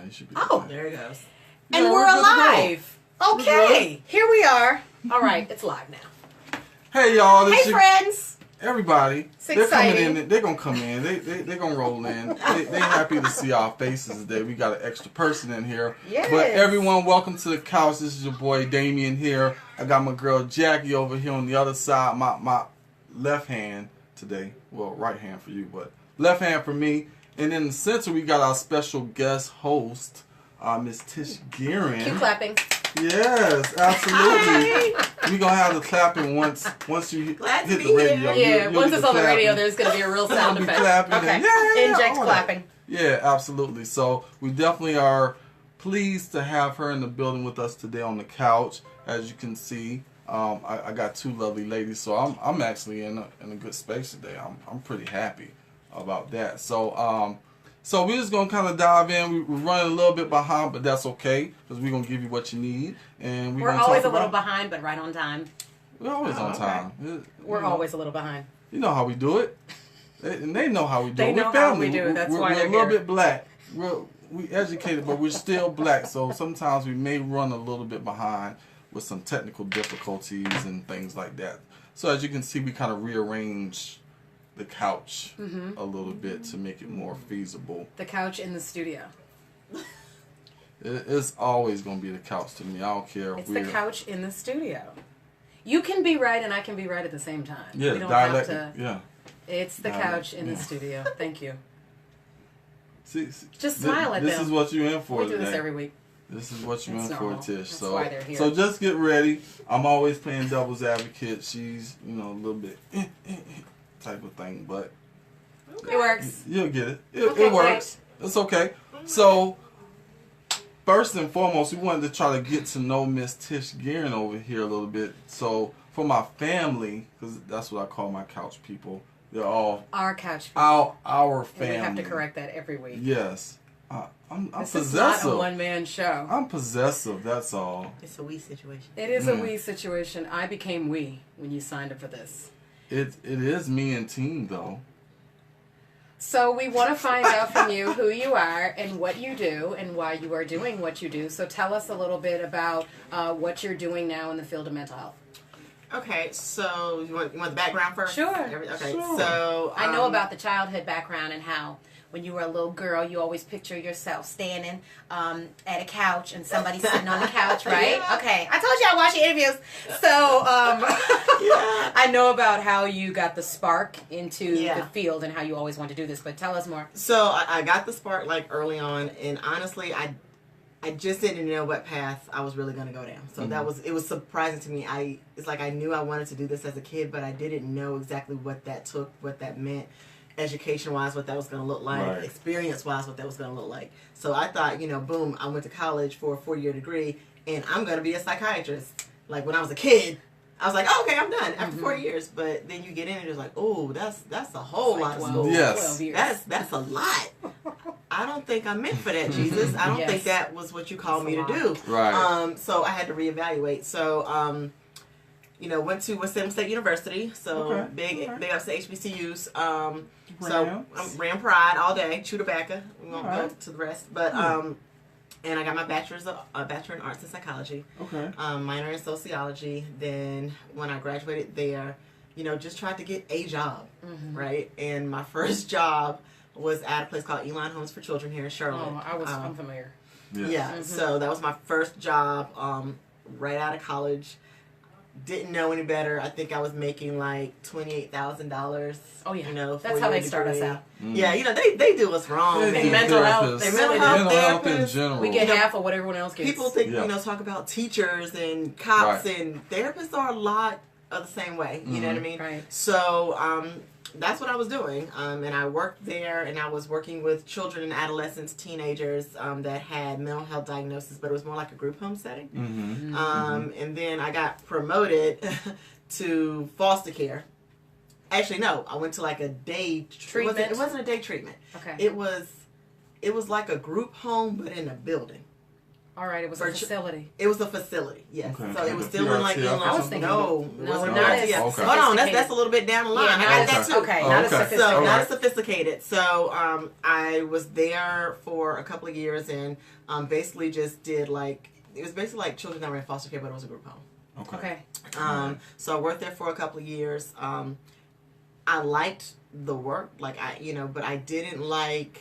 you should be. Oh, okay. there it goes. No, And we're good to go. alive. Okay, here we are. All right, it's live now. Hey y'all, this Hey is friends. everybody. It's They're exciting. coming in. They're gonna come in. They're gonna roll in. They happy to see our faces today. We got an extra person in here. Yes. But everyone, welcome to the couch. This is your boy Damion here. I got my girl Jackie over here on the other side. My left hand today. Well, right hand for you, but left hand for me. And in the center, we got our special guest host, Miss Tish Guerin. Cue clapping. Yes, absolutely. We're going to have the clapping once you hit the radio. Yeah, once it's on the radio, clapping. there's going to be a real sound Be effect. clapping Okay, and yeah, inject all clapping. that. Yeah, absolutely. So we definitely are pleased to have her in the building with us today on the couch. As you can see, I got two lovely ladies, so I'm actually in a good space today. I'm pretty happy about that. So we're just gonna kind of dive in. We're running a little bit behind, but that's okay because we're gonna give you what you need, and We're always a little behind, but right on time. We're always on time. We're always a little behind. You know how we do it, and they know how we do They it. know We're family. how we do. That's we're why they're a little here. bit black. We educated, but we're still black. So sometimes we may run a little bit behind with some technical difficulties and things like that. So as you can see, we kind of rearrange the couch a little bit to make it more feasible. The couch in the studio. It's always going to be the couch to me. I don't care. It's the couch in the studio. You can be right and I can be right at the same time. Yeah, we don't dialect. have to. Yeah. It's the couch in the studio. Thank you. See, Just smile at this them. is what you're in for We do today. this every week. This is what you're It's in normal. for, Tish. That's So, why they're here. so just get ready. I'm always playing devil's advocate. She's, a little bit type of thing, but It works. you'll get it. Okay, It works. It's okay. So, first and foremost, we wanted to try to get to know Miss Tish Guerin over here a little bit. So, for my family, because that's what I call my couch people, they're all Our couch. our family. And we have to correct that every week. Yes. I'm This possessive. is not a one-man show. I'm possessive, that's all. It's a we situation. It is a we situation. I became we when you signed up for this. It is me and team, though. So we want to find out from you who you are and what you do and why you are doing what you do. So tell us a little bit about what you're doing now in the field of mental health. Okay, so you want the background first? Sure. Okay, Sure. so I know about the childhood background and how when you were a little girl, you always picture yourself standing at a couch and somebody sitting on the couch, right? Yeah. Okay. I told you I watch your interviews. So I know about how you got the spark into the field and how you always wanted to do this, but tell us more. So I got the spark like early on, and honestly, I just didn't know what path I was really going to go down. So it was surprising to me. It's like I knew I wanted to do this as a kid, but I didn't know exactly what that took, what that meant. Education-wise, what that was going to look like. Right. Experience-wise, what that was going to look like. So I thought, boom, I went to college for a 4-year degree, and I'm going to be a psychiatrist. Like, when I was a kid, I was like, oh, okay, I'm done after 4 years. But then you get in and it's like, oh, that's a whole lot of school. Yes. 12 years. That's a lot. I don't think I'm meant for that, Jesus. I don't think that was what you called me to do. Right. So I had to reevaluate. So, went to Wisconsin State University. So big ups to HBCUs. So ran Pride all day. Chewbacca. We won't go to the rest. But and I got my bachelor in arts and psychology. Okay. Minor in sociology. Then when I graduated there, just tried to get a job, right? And my first job was at a place called Elon Homes for Children here in Charlotte. Oh, I'm familiar. Yeah. So that was my first job right out of college. Didn't know any better. I think I was making like $28,000. Oh yeah, that's how they start us out. Yeah, they do us wrong. They man. do mental health. therapists. They really mental health in therapists. general. We get half of what everyone else gets. People think talk about teachers and cops and therapists are a lot of the same way. You know what I mean? Right. So that's what I was doing, and I worked there, and I was working with children and adolescents, teenagers that had mental health diagnosis, but it was more like a group home setting. And then I got promoted to foster care. Actually, no, I went to like a day treatment. It wasn't a day treatment. Okay. It was like a group home, but in a building. All right, it was a facility. It was a facility, yes. Okay. So it was still in like PRTF. I was thinking, no, no, wasn't not PRTF. as Hold on, that's a little bit down the line. Yeah, I got that too. Okay, not as sophisticated. So not as sophisticated. So I was there for a couple of years and basically just did like, it was basically like children that were in foster care, but it was a group home. Okay. So I worked there for a couple of years. I liked the work, like but I didn't like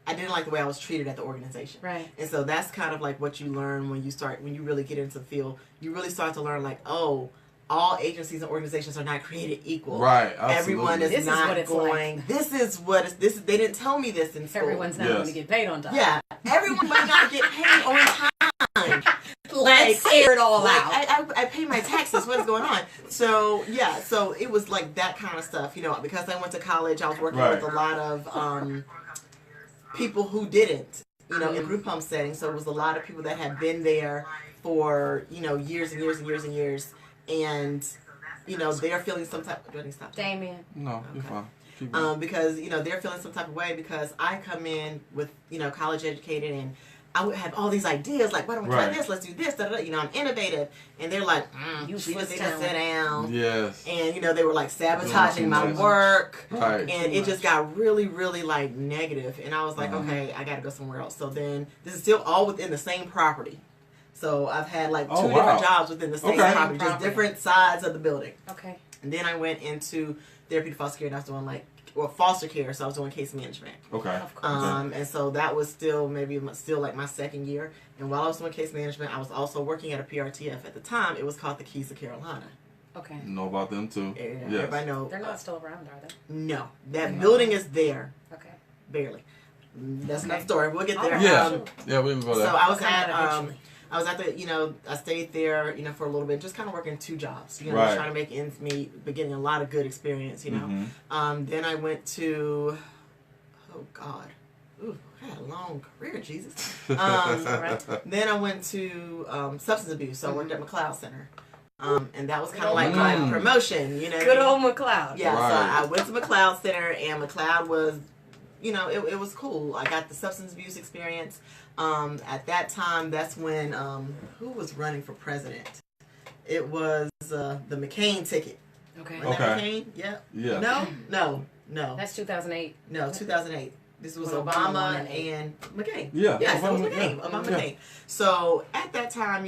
the way I was treated at the organization. Right. And so that's kind of like what you learn when you really get into the field. You really start to learn like, oh, all agencies and organizations are not created equal. Right. Absolutely. Everyone is This not is what it's going. like. This is what it's. This is, they didn't tell me this in school. Everyone's not going to get paid on time. Yeah, everyone might not get paid on time. Let's air it all like, out. I pay my taxes. What is going on? So yeah, so it was like that kind of stuff. Because I went to college, I was working with a lot of people who didn't. In group home settings. So it was a lot of people that had been there for years and years and years and years, and they're feeling some type. Do I need to stop? Damion. No, you're fine. Because they're feeling some type of way because I come in with college educated and I would have all these ideas like, why don't we try this? Let's do this. Da, da, da. I'm innovative, and they're like, you just need to sit down. Yes. And they were like sabotaging my work, right? And it just got really, really like negative. And I was like, okay, I got to go somewhere else. So then this is still all within the same property. So I've had like two different jobs within the same property, just different sides of the building. Okay. And then I went into therapeutic foster care, and I was doing foster care, so I was doing case management. Okay. Of course. And so that was still like my second year. And while I was doing case management, I was also working at a PRTF. At the time, it was called the Keys of Carolina. Okay. Know about them too. Yeah, yes. Everybody know. They're not still around, are they? No, that building is there. Okay. Barely. That's another story. We'll get there. Right. Yeah, we can go there. So I was at the, I stayed there, for a little bit, just kind of working two jobs, trying to make ends meet, but getting a lot of good experience, Then I went to, oh God, ooh, I had a long career, Jesus. Then I went to substance abuse, so I worked at McLeod Center. And that was kind of like my promotion, Good old McLeod. Yeah, so I went to McLeod Center, and McLeod was, it was cool. I got the substance abuse experience. At that time, that's when, who was running for president? It was the McCain ticket. Okay. Was that McCain? Yep. Yeah. No. That's 2008. No, 2008. This was When Obama and McCain. Yeah. Yes, it was McCain. Obama McCain. So at that time,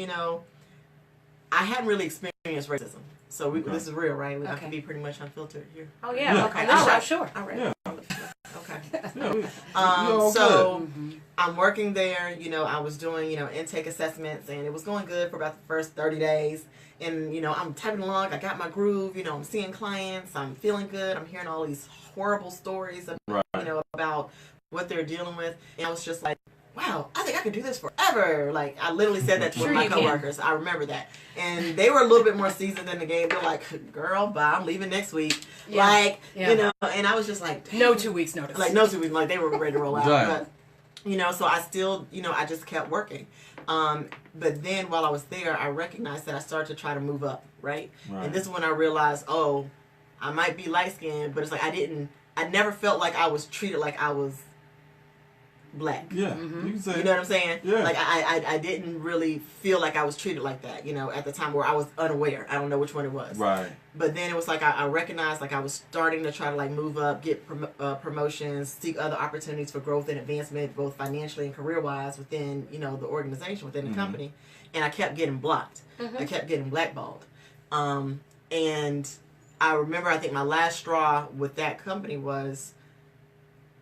I hadn't really experienced racism. So this is real, right? I can be pretty much unfiltered here. Oh yeah. Okay. All right. Sure. All right. Yeah. Okay. Yeah. So I'm working there. I was doing intake assessments, and it was going good for about the first 30 days. And I'm typing along. I got my groove. I'm seeing clients. I'm feeling good. I'm hearing all these horrible stories, about what they're dealing with, and I was just like, wow, I think I could do this forever. Like, I literally said that to one of my coworkers. I remember that. And they were a little bit more seasoned in the game. They're like, girl, bye, I'm leaving next week. Yeah. And I was just like, no 2 weeks notice. Like, no 2 weeks. Like, they were ready to roll out. But, so I still, I just kept working. But then while I was there, I recognized that I started to try to move up, right? And this is when I realized, oh, I might be light-skinned, but it's like I never felt like I was treated like I was black. Yeah. You can say You know what I'm saying? Yeah. Like I didn't really feel like I was treated like that, at the time, where I was unaware. I don't know which one it was. Right. But then it was like I recognized like I was starting to try to like move up, get promotions, seek other opportunities for growth and advancement, both financially and career-wise within, the organization, within the company. And I kept getting blocked. I kept getting blackballed. And I remember, I think my last straw with that company was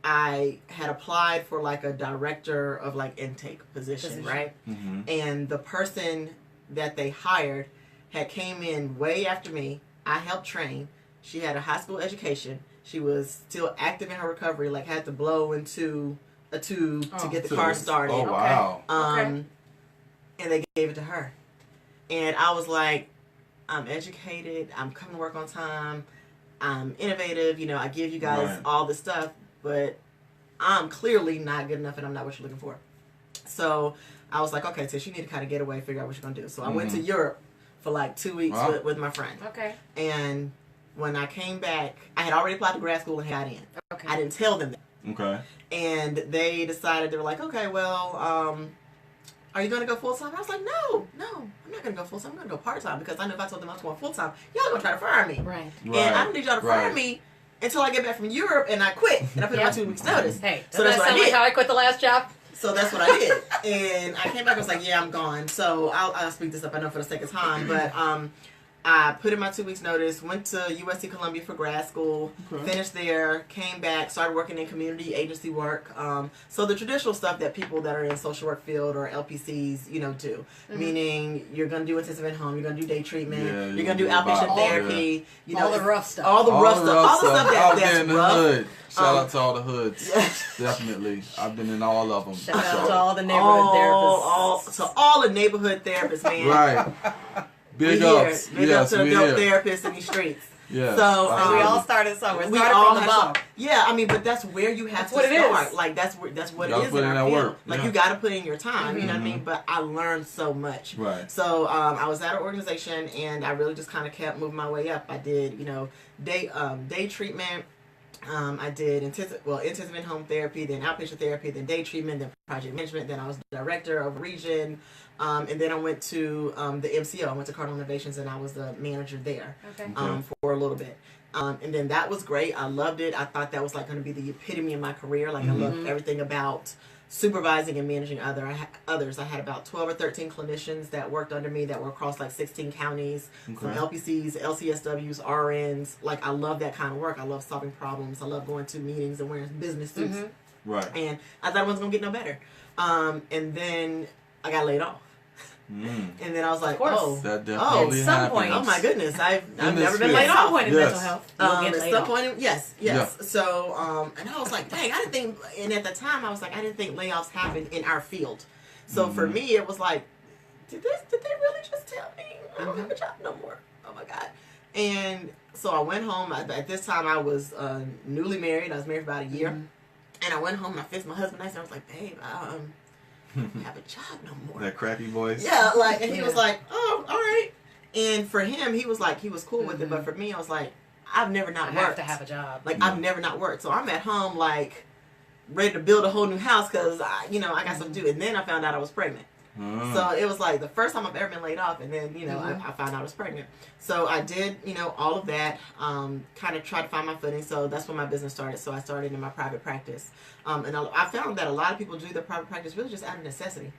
I had applied for like a director of like intake position. Right? And the person that they hired had came in way after me. I helped train. She had a high school education. She was still active in her recovery, like had to blow into a tube to get the car started. Oh, wow. And they gave it to her. And I was like, I'm educated. I'm coming to work on time. I'm innovative. I give you guys all this stuff, but I'm clearly not good enough, and I'm not what you're looking for. So I was like, okay, Tish, you need to kind of get away, figure out what you're going to do. So I went to Europe for like 2 weeks with my friend. Okay. And when I came back, I had already applied to grad school and got in. Okay. I didn't tell them that. Okay. And they decided, they were like, okay, well, are you going to go full-time? I was like, no, I'm not going to go full-time. I'm going to go part-time because I know if I told them I was going full-time, y'all going to try to fire me. Right. And I don't need y'all to fire me until I get back from Europe and I quit. And I put in my 2 weeks notice. Hey, so that's what I did. Like how I quit the last job? So that's what I did. And I came back, I was like, yeah, I'm gone. So I'll speak this up, I know, for the sake of time. But I put in my 2 weeks notice, went to USC Columbia for grad school, finished there, came back, started working in community agency work. So the traditional stuff that people that are in social work field or LPCs, you know, do. Meaning you're going to do intensive at home, you're going to do day treatment, you're going to do outpatient therapy. You know, all the rough stuff. All the rough stuff. All the stuff out that's there in the rough. hood. Shout out to all the hoods. Definitely. I've been in all of them. Shout out to all the neighborhood therapists. To all the neighborhood therapists, man. Right. Big ups. Big ups to the dope therapists in these streets. Yeah. So we all started somewhere. We started all from the bottom. Yeah, I mean, but that's where you have to what start. It is. Like that's what it is put in in our that field. work. Like you got to put in your time. You know what I mean? But I learned so much. Right. So I was at an organization and I really just kind of kept moving my way up. I did, you know, day treatment. I did intensive in-home therapy, then outpatient therapy, then day treatment, then project management. Then I was the director of a region, and then I went to the MCO. I went to Cardinal Innovations, and I was the manager there for a little bit. And then that was great. I loved it. I thought that was like going to be the epitome of my career. Like I loved everything about supervising and managing others. I had about 12 or 13 clinicians that worked under me that were across like 16 counties, some LPCs, LCSWs, RNs. Like I love that kind of work. I love solving problems. I love going to meetings and wearing business suits. Right. And I thought it wasn't going to get no better. And then I got laid off. And then I was like, that definitely at some point. Oh my goodness, I've never been At laid some off. point in mental health, At some point, yes. Yeah. So, and I was like, dang, I didn't think. And at the time, I was like, I didn't think layoffs happen in our field. So for me, it was like, did they really just tell me I don't have a job no more? Oh my god. And so I went home. At this time, I was newly married. I was married for about a year, and I went home and I fixed my husband nice. And I was like, babe, I don't have a job no more. That crappy voice. Yeah, like, and he was like, oh, all right. And for him, he was like, he was cool with it. But for me, I was like, I've never not worked. I have to have a job. Like, I've never not worked. So I'm at home, like, ready to build a whole new house because, I got something to do. And then I found out I was pregnant. So it was like the first time I've ever been laid off. And then, I found out I was pregnant. So I did, all of that, kind of try to find my footing. So that's when my business started. So I started in my private practice. And I found that a lot of people do their private practice really just out of necessity.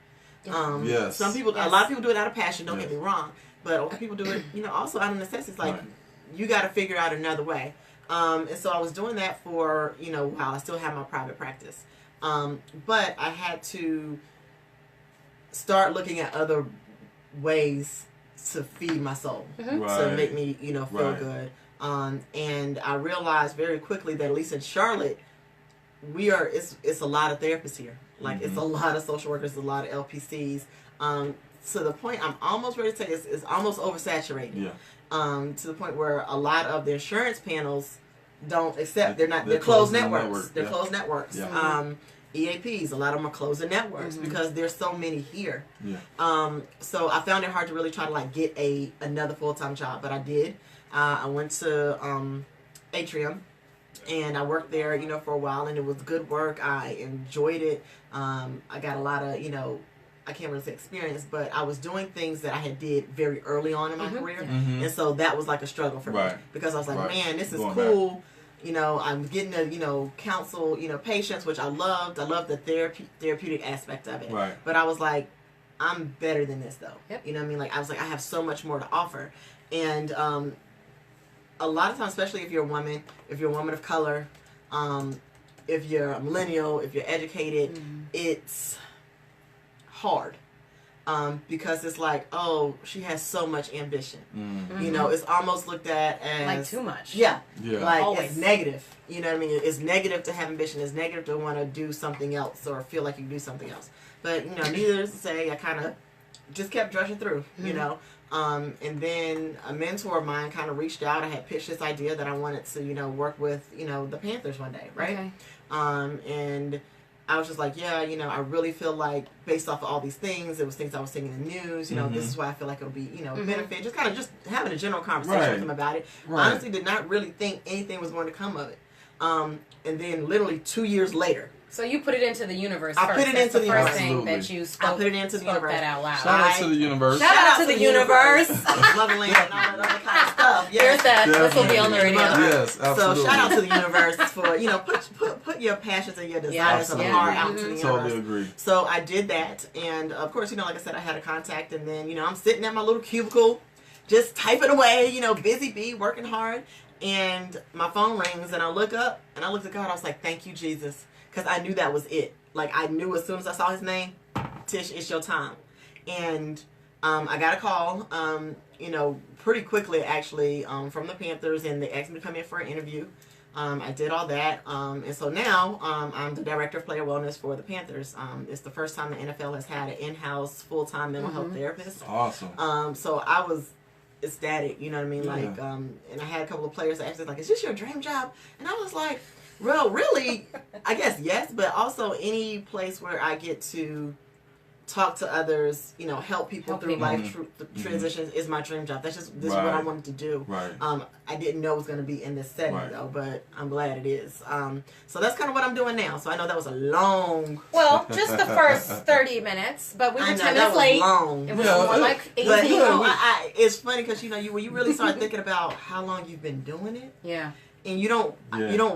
Yes. A lot of people do it out of passion, don't get me wrong. But a lot of people do it, also out of necessity. It's like, you got to figure out another way. And so I was doing that for, while I still have my private practice. But I had to start looking at other ways to feed my soul, to make me, feel good. And I realized very quickly that at least in Charlotte, it's a lot of therapists here. Like it's a lot of social workers, a lot of LPCs. To the point I'm almost ready to say it's almost oversaturated. Yeah. To the point where a lot of the insurance panels don't accept. They're closed networks. They're closed networks. Yeah. EAPs, a lot of them are closing networks because there's so many here. Yeah. So I found it hard to really try to get another full-time job, but I did. I went to Atrium, and I worked there, for a while, and it was good work. I enjoyed it. I got a lot of, I can't really say experience, but I was doing things that I had did very early on in my career, and so that was like a struggle for me because I was like, man, this is cool. Back. I'm getting to, counsel, patients, which I loved. I loved the therapeutic aspect of it. Right. But I was like, I'm better than this, though. Yep. You know what I mean? Like, I was like, I have so much more to offer. And a lot of times, especially if you're a woman of color, if you're a millennial, if you're educated, it's hard. Because it's like, oh, she has so much ambition. It's almost looked at as like too much. Yeah. Like always. It's negative. You know what I mean? It's negative to have ambition. It's negative to want to do something else or feel like you can do something else. But needless to say, I kind of just kept drudging through. And then a mentor of mine kind of reached out. I had pitched this idea that I wanted to work with the Panthers one day, right? Okay. And I was just like, yeah, I really feel like based off of all these things, it was things I was seeing in the news, this is why I feel like it'll be, benefit. Just kind of just having a general conversation with him about it. Honestly, did not really think anything was going to come of it. And then literally 2 years later, So you put it into the universe I first. put it That's into the the first universe. thing Absolutely. that you spoke, I put it into the universe. that out loud. Shout out to the universe. Shout out to the universe. Loveland and all that other kind of stuff. There's Yes. that. This will be on the radio. Yes, absolutely. So shout out to the universe for put your passions and your desires of the heart out to the universe. Totally agree. So I did that, and of course, like I said, I had a contact, and then I'm sitting at my little cubicle, just typing away, busy bee, working hard, and my phone rings, and I look up, and I looked at God. I was like, "Thank you, Jesus," because I knew that was it. Like I knew as soon as I saw His name, Tish, it's your time, and I got a call, pretty quickly actually, from the Panthers, and they asked me to come in for an interview. I did all that, and so now I'm the director of player wellness for the Panthers. It's the first time the NFL has had an in-house full-time mental health therapist. Awesome. So I was ecstatic, you know what I mean? Yeah. Like, and I had a couple of players that asked me, like, "Is this your dream job?" And I was like, "Well, really, I guess yes, but also any place where I get to talk to others, help people through life transitions is my dream job. This is what I wanted to do. Right. I didn't know it was going to be in this setting though, but I'm glad it is. So that's kind of what I'm doing now. So I know that was a long. Well, just the first 30 minutes, but we were 10 minutes late. Long. It was more like 18. But it's funny because when you really start thinking about how long you've been doing it. Yeah. And you don't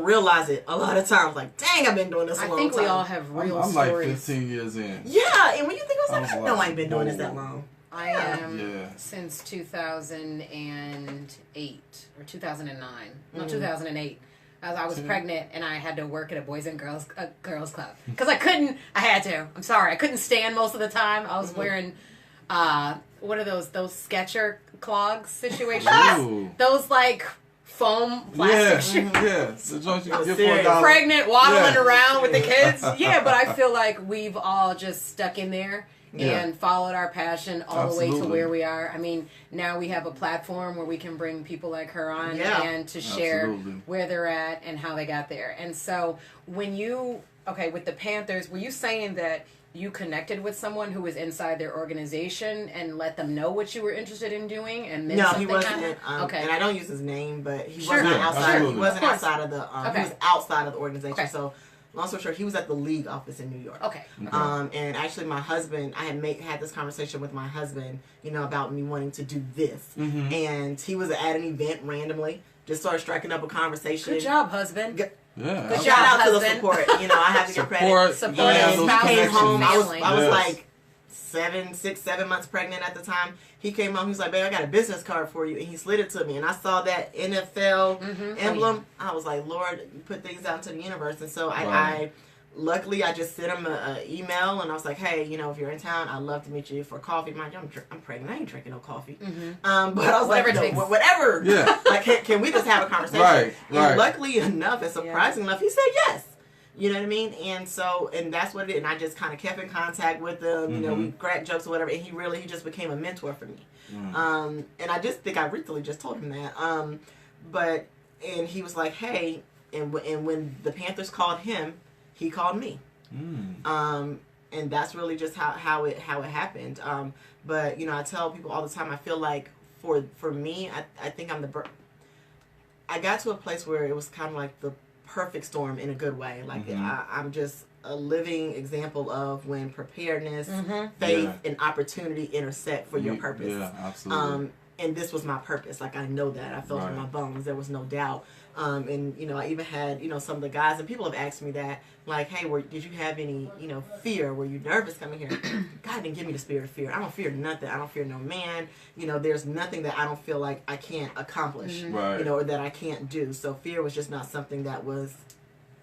realize it a lot of times. Like, dang, I've been doing this a long time. I think we all have real I'm stories. like 15 years in. Yeah, and when you think I was like, I know I ain't been doing this that long. I am since 2008 or 2009. No, 2008. I was pregnant and I had to work at a boys and girls club because I had to. I'm sorry, I couldn't stand most of the time. I was wearing what are those Sketcher clogs situations? Ooh. Those like foam plastic shoes. Yeah, the joints you can get for $1. Pregnant, waddling around with the kids. Yeah, but I feel like we've all just stuck in there and followed our passion all the way to where we are. I mean, now we have a platform where we can bring people like her on and to share where they're at and how they got there. And so when with the Panthers, were you saying that you connected with someone who was inside their organization and let them know what you were interested in doing, and then he wasn't. Okay, and I don't use his name, but he Sure. wasn't outside. Absolutely. He wasn't outside of the. He was outside of the organization. Okay. So, long story short, he was at the league office in New York. Okay. And actually, my husband, I had this conversation with my husband, about me wanting to do this, and he was at an event randomly, just started striking up a conversation. Good job, husband. Yeah. Good Shout out husband. to the support. I have to give credit. Support And his he spouse, came home. I was family. like 7 months pregnant at the time. He came home. He was like, "Babe, I got a business card for you," and he slid it to me. And I saw that NFL emblem. I was like, "Lord, you put things out to the universe." And so I luckily I just sent him an email, and I was like, "Hey, if you're in town, I'd love to meet you for coffee." Mind you, I'm pregnant. I ain't drinking no coffee. But I was whatever. Yeah. Like, can we just have a conversation? Right. And luckily enough, and surprising enough, he said yes. You know what I mean? And so, and that's what it did. And I just kind of kept in contact with him. We cracked jokes or whatever. And he just became a mentor for me. And I just think I recently just told him that. And he was like, "Hey," and when the Panthers called him, he called me. And that's really just how it happened. But I tell people all the time, I feel like for me, I think I got to a place where it was kind of like the perfect storm in a good way. Like I'm just a living example of when preparedness, faith, and opportunity intersect for your purpose. Yeah, absolutely. And this was my purpose. Like I know that. I felt it in my bones. There was no doubt. And I even had some of the guys, and people have asked me that, like, "Hey, did you have any fear? Were you nervous coming here?" God didn't give me the spirit of fear. I don't fear nothing. I don't fear no man. There's nothing that I don't feel like I can't accomplish, or that I can't do. So fear was just not something that was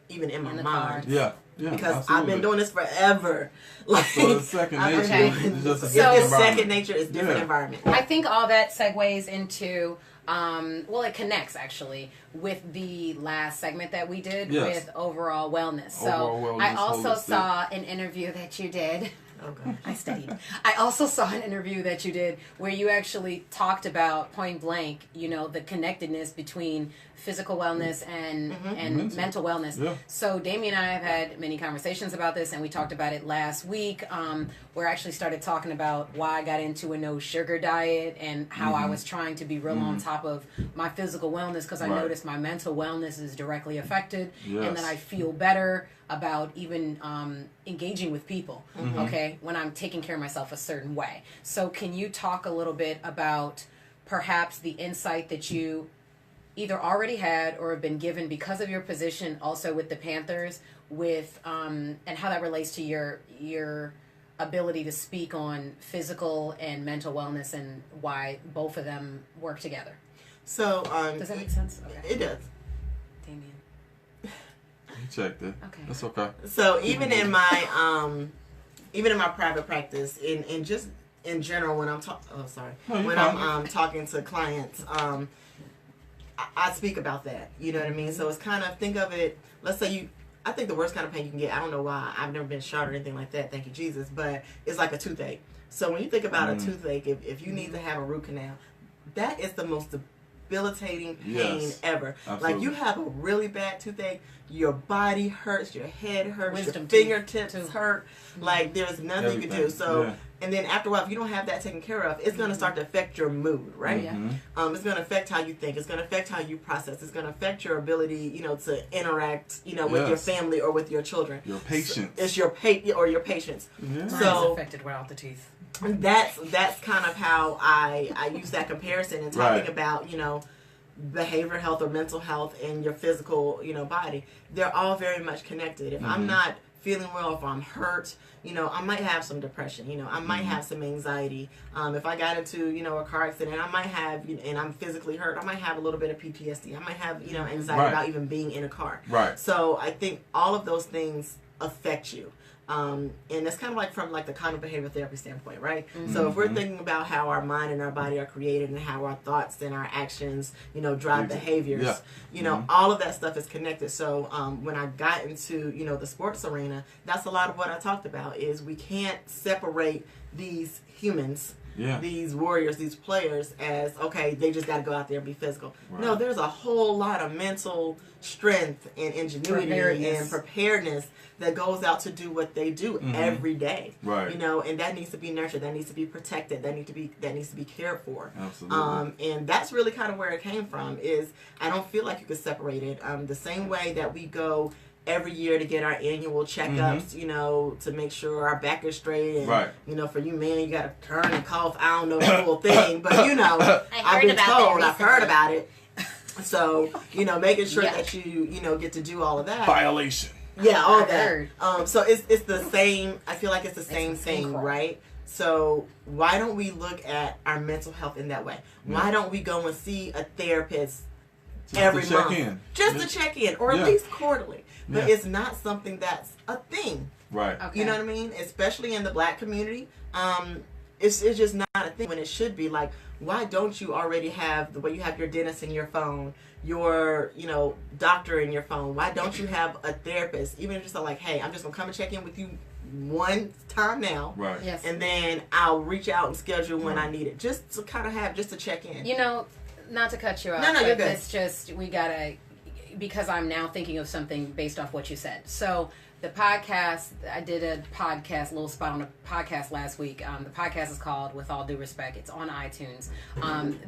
even in my mind. Yeah, because absolutely. I've been doing this forever. Like, so it's second nature. It's just a it's different second nature. It's different environment. I think all that segues into. It connects actually with the last segment that we did with overall wellness. So I also saw an interview that you did. Oh gosh. I studied. I also saw an interview that you did where you actually talked about point blank, the connectedness between physical wellness and mental wellness. Yeah. So Damion and I have had many conversations about this, and we talked about it last week. Where I actually started talking about why I got into a no sugar diet and how I was trying to be real on top of my physical wellness because I noticed my mental wellness is directly affected, and that I feel better about even engaging with people, okay, when I'm taking care of myself a certain way. So can you talk a little bit about perhaps the insight that you either already had or have been given because of your position also with the Panthers, with and how that relates to your ability to speak on physical and mental wellness and why both of them work together? So does that make sense? Okay. It does. Damion. You checked it. Okay. That's okay. So even in my private practice, in just in general, when I'm talking to clients, I speak about that. You know what I mean? So it's kind of, think of it. Let's say I think the worst kind of pain you can get, I don't know why, I've never been shot or anything like that, thank you Jesus, but it's like a toothache. So when you think about a toothache, if you need to have a root canal, that is the most debilitating pain ever. Absolutely. Like, you have a really bad toothache, your body hurts, your head hurts, your Wisdom fingertips tooth. hurt. Like, there's nothing you can do. So, and then after a while, if you don't have that taken care of, it's going to start to affect your mood, right? It's going to affect how you think. It's going to affect how you process. It's going to affect your ability, to interact, with your family or with your children. Your patience. So it's your patience. Mine's So affected without the teeth. that's kind of how I use that comparison in talking about, behavioral health or mental health and your physical, body. They're all very much connected. If I'm not feeling well, if I'm hurt, I might have some depression, I might have some anxiety. If I got into, a car accident, I might have, and I'm physically hurt, I might have a little bit of PTSD. I might have, anxiety about even being in a car. Right. So I think all of those things affect you. And it's kind of like from the cognitive behavioral therapy standpoint, right? So if we're thinking about how our mind and our body are created and how our thoughts and our actions, drive behaviors, all of that stuff is connected. So when I got into, the sports arena, that's a lot of what I talked about is we can't separate these humans, these warriors, these players as, okay, they just got to go out there and be physical. Right. No, there's a whole lot of mental strength and ingenuity and preparedness that goes out to do what they do every day. Right. And that needs to be nurtured, that needs to be protected, that needs to be cared for. Absolutely. And that's really kind of where it came from, is I don't feel like you could separate it. The same way that we go every year to get our annual checkups, to make sure our back is straight. And, for you men, you got to turn and cough. I don't know the whole thing, but, I've been told, I've heard about it. So, making sure that you, get to do all of that. Violation. Yeah, all that. So it's the same, I feel like it's the same thing, right? So why don't we look at our mental health in that way? Why don't we go and see a therapist every month? Just to check in, or at least quarterly. But it's not something that's a thing. Right. Okay. You know what I mean? Especially in the Black community. It's just not a thing when it should be. Like, why don't you already have the way you have your dentist in your phone, your, doctor in your phone? Why don't you have a therapist? Even if it's like, hey, I'm just going to come and check in with you one time now. Right. Yes. And then I'll reach out and schedule when I need it. Just to kind of just to check in. Not to cut you off. No, you're good. It's just, we got to, because I'm now thinking of something based off what you said. So the podcast, I did a podcast, a little spot on a podcast last week. The podcast is called With All Due Respect. It's on iTunes.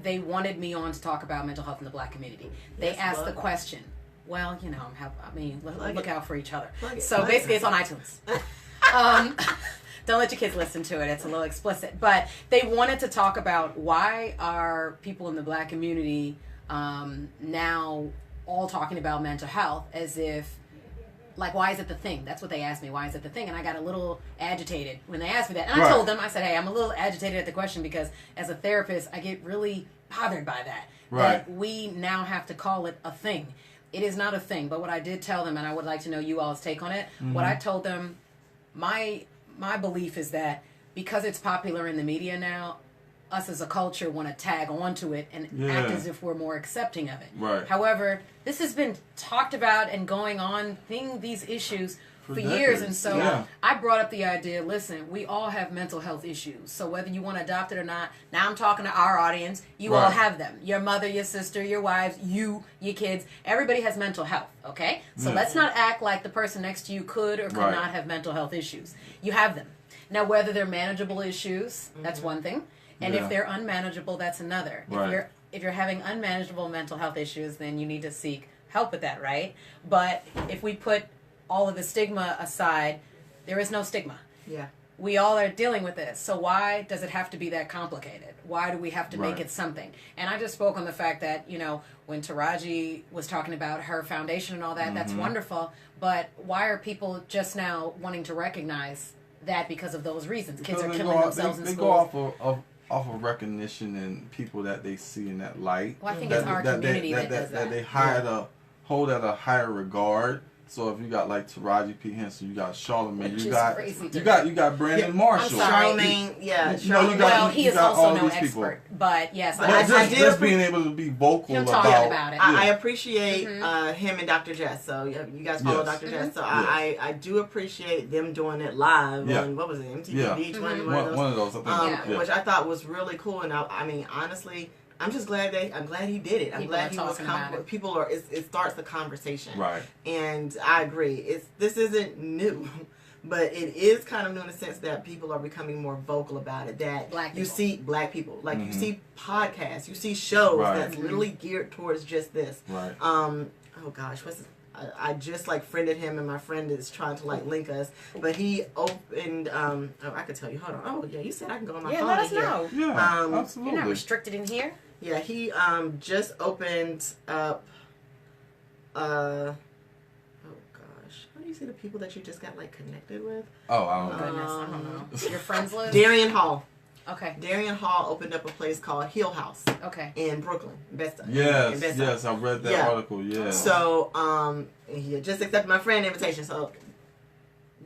They wanted me on to talk about mental health in the Black community. They asked the question, well, look out for each other. So basically it's on iTunes. Don't let your kids listen to it. It's a little explicit. But they wanted to talk about why are people in the Black community now all talking about mental health as if, why is it the thing? That's what they asked me. Why is it the thing? And I got a little agitated when they asked me that. And I told them, I said, hey, I'm a little agitated at the question because as a therapist, I get really bothered by that. Right. That we now have to call it a thing. It is not a thing. But what I did tell them, and I would like to know you all's take on it, what I told them, my belief is that because it's popular in the media now, us as a culture want to tag onto it and act as if we're more accepting of it. Right. However, this has been talked about and going on, these issues for years. And so I brought up the idea, listen, we all have mental health issues. So whether you want to adopt it or not, now I'm talking to our audience, you all have them. Your mother, your sister, your wives, your kids, everybody has mental health, okay? So let's not act like the person next to you could or could not have mental health issues. You have them. Now, whether they're manageable issues, that's one thing. And if they're unmanageable, that's another. Right. If you're having unmanageable mental health issues, then you need to seek help with that, right? But if we put all of the stigma aside, there is no stigma. Yeah. We all are dealing with this. So why does it have to be that complicated? Why do we have to make it something? And I just spoke on the fact that, when Taraji was talking about her foundation and all that, that's wonderful. But why are people just now wanting to recognize that because of those reasons? Kids are killing themselves in school. They go off of recognition and people that they see in that light. Well, I think it's our community that does that. That they hold at a higher regard. So if you got like Taraji P. Henson, you got Charlamagne, you got Brandon Marshall. Charlamagne, he is also no expert, but yes, just being able to be vocal about it. I appreciate him and Dr. Jess. So you guys follow Dr. Jess. So I do appreciate them doing it live on what was it, MTV Beach, one of those. I think, which I thought was really cool. And I mean, honestly, I'm just glad he did it. I'm glad he was comfortable. It starts the conversation. Right. And I agree. This isn't new, but it is kind of new in the sense that people are becoming more vocal about it. That you see black people, like you see podcasts, you see shows that's literally geared towards just this. Right. Oh gosh, I just friended him, and my friend is trying to link us. But he opened. I could tell you. Hold on. Oh yeah, you said I can go on my phone. Let us know. Yeah, absolutely. You're not restricted in here. Yeah, he just opened up. Oh gosh, how do you say the people that you just got connected with? Oh, I don't know. Goodness, I don't know. Your friends list? Darian Hall. Okay. Darian Hall opened up a place called Hill House. Okay. In Brooklyn, Yes, I read that article. Yeah. So, he had just accepted my friend invitation. So,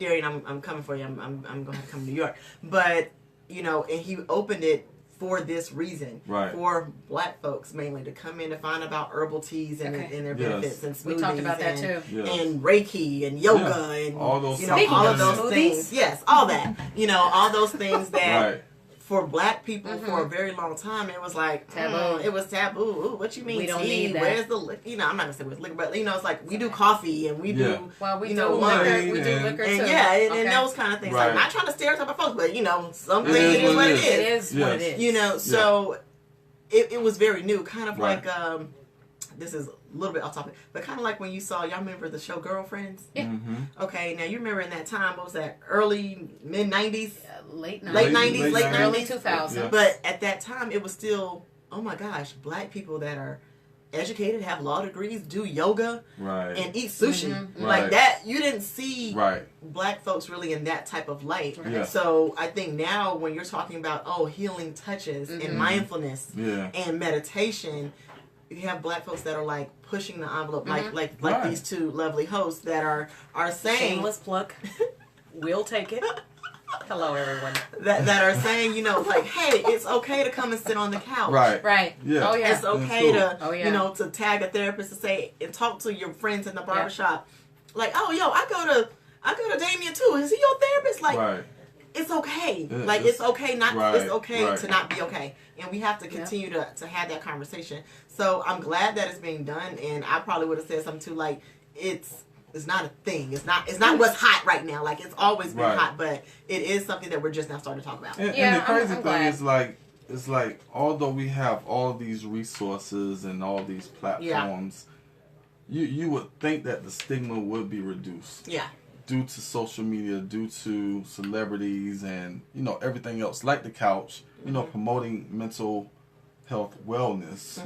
Darian, I'm coming for you. I'm gonna have to come to New York. But and he opened it for this reason, for black folks mainly, to come in to find about herbal teas and their benefits and smoothies. We talked about that too. And Reiki and yoga and all those all of those things. Yes, all that. All those things that for black people for a very long time it was taboo. It was taboo. Ooh, what you mean we don't tea? Need that. Where's the I'm not gonna say where's liquor, but it's we do coffee and we do we do liquor. We do liquor too. And those kind of things. Right. Not trying to stereotype our folks, but something it is what it is. It is what it is. So it was very new, kind of like this is a little bit off topic, but kind of like when y'all remember the show Girlfriends? Yeah. Mm-hmm. Okay, now you remember in that time, what was that, early, mid-90s? Late 90s, early 2000s. Yeah. But at that time, it was still, oh my gosh, black people that are educated, have law degrees, do yoga, and eat sushi. Mm-hmm. Like that, you didn't see black folks really in that type of light. Yeah. So I think now when you're talking about, healing touches and mindfulness and meditation, you have black folks that are pushing the envelope, like these two lovely hosts that are saying, shameless plug. We'll take it. Hello, everyone. That are saying, hey, it's okay to come and sit on the couch. Right. Yeah. Oh, yeah. It's okay to, to tag a therapist and say, and talk to your friends in the barbershop. I go to Damion too. Is he your therapist? It's okay. It's okay not. It's okay to not be okay, and we have to continue to have that conversation. So I'm glad that it's being done, and I probably would have said something too, it's not a thing. It's not what's hot right now. It's always been hot, but it is something that we're just now starting to talk about. And the crazy thing is although we have all of these resources and all these platforms, you would think that the stigma would be reduced. Yeah. Due to social media, due to celebrities and, everything else, like the couch, promoting mental health wellness.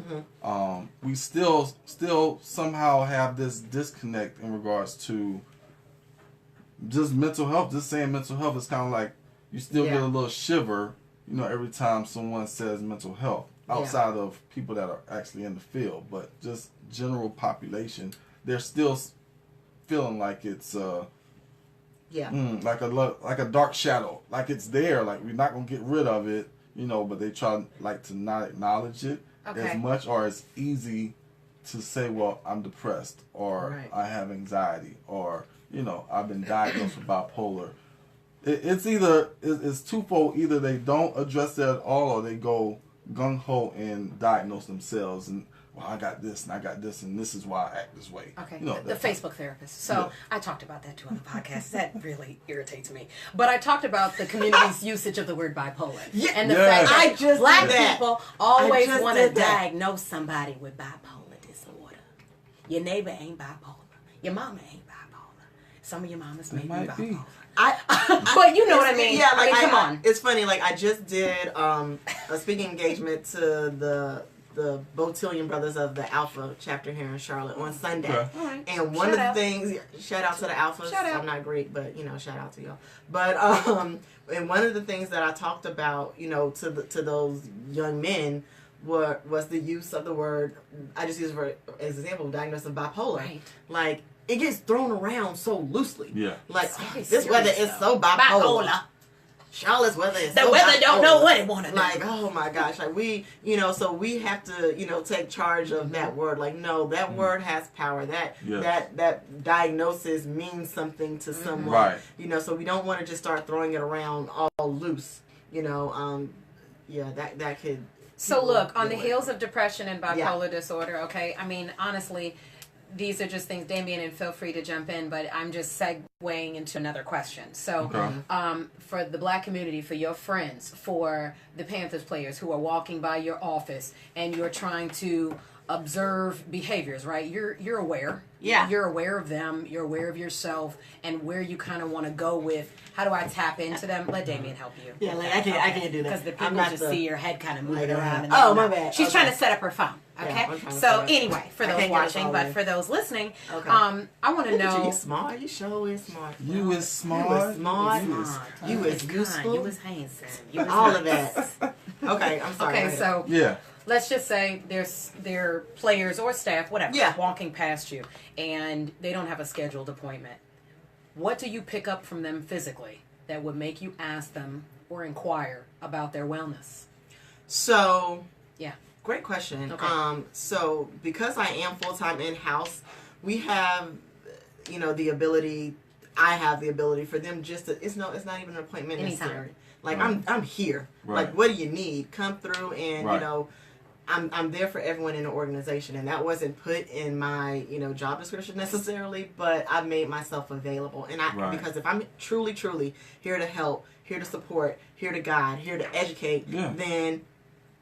We still somehow have this disconnect in regards to just mental health. Just saying mental health is kind of like you still get a little shiver, every time someone says mental health, outside of people that are actually in the field. But just general population, they're still feeling like it's like a dark shadow, like it's there, like we're not gonna get rid of it, but they try to not acknowledge it as much, or it's easy to say, well, I'm depressed, or I have anxiety, or I've been diagnosed with bipolar. It's twofold. Either they don't address it at all, or they go gung ho and diagnose themselves and, well, I got this and I got this and this is why I act this way. Okay, the Facebook therapist. So I talked about that too on the podcast. That really irritates me. But I talked about the community's usage of the word bipolar. And the fact that black people always want to diagnose somebody with bipolar disorder. Your neighbor ain't bipolar. Your mama ain't bipolar. Some of your mamas may might be. But you know what I mean. Yeah, like come on. It's funny. Like I just did a speaking engagement to the Botillion brothers of the Alpha chapter here in Charlotte on Sunday. Okay. All right. And one of the things, shout out to the Alphas. Shout out. I'm not Greek, but shout out to y'all. But and one of the things that I talked about, to those young men was the use of the word. I just use for as an example, diagnosis of bipolar. Right. Like it gets thrown around so loosely. Yeah. Like It's this weather is so bipolar. Charlotte's weather is The so weather don't bipolar. know what it want to do. Like, oh my gosh, like we, so we have to, take charge of that word. Like, no, that word has power. That diagnosis means something to someone. Right. So we don't want to just start throwing it around all loose. That could. So look, on the heels of depression and bipolar disorder, okay, I mean, honestly, these are just things, Damion, and feel free to jump in, but I'm just segueing into another question. So, for the black community, for your friends, for the Panthers players who are walking by your office and you're trying to observe behaviors, right? You're aware. Yeah. You're aware of them. You're aware of yourself and where you kind of want to go with. How do I tap into them? Let Damion help you. Yeah, like I can't do that Because the people just see your head kind of moving around. And my bad. She's trying to set up her phone. Okay. Yeah, So anyway, for those watching, but for those listening, I want to know. You smart. You sure is smart. You is smart. You is useful. You was handsome. You was all of that. Okay, I'm sorry. Okay, so let's just say they're players or staff, whatever, walking past you, and they don't have a scheduled appointment. What do you pick up from them physically that would make you ask them or inquire about their wellness? So, yeah. Great question. Okay. So because I am full-time in-house, we have, the ability, I have the ability for them just to, it's not even an appointment necessary. Like I'm here. Right. Like, what do you need? Come through and, I'm there for everyone in the organization, and that wasn't put in my job description necessarily, but I've made myself available, and because if I'm truly here to help, here to support, here to guide, here to educate, then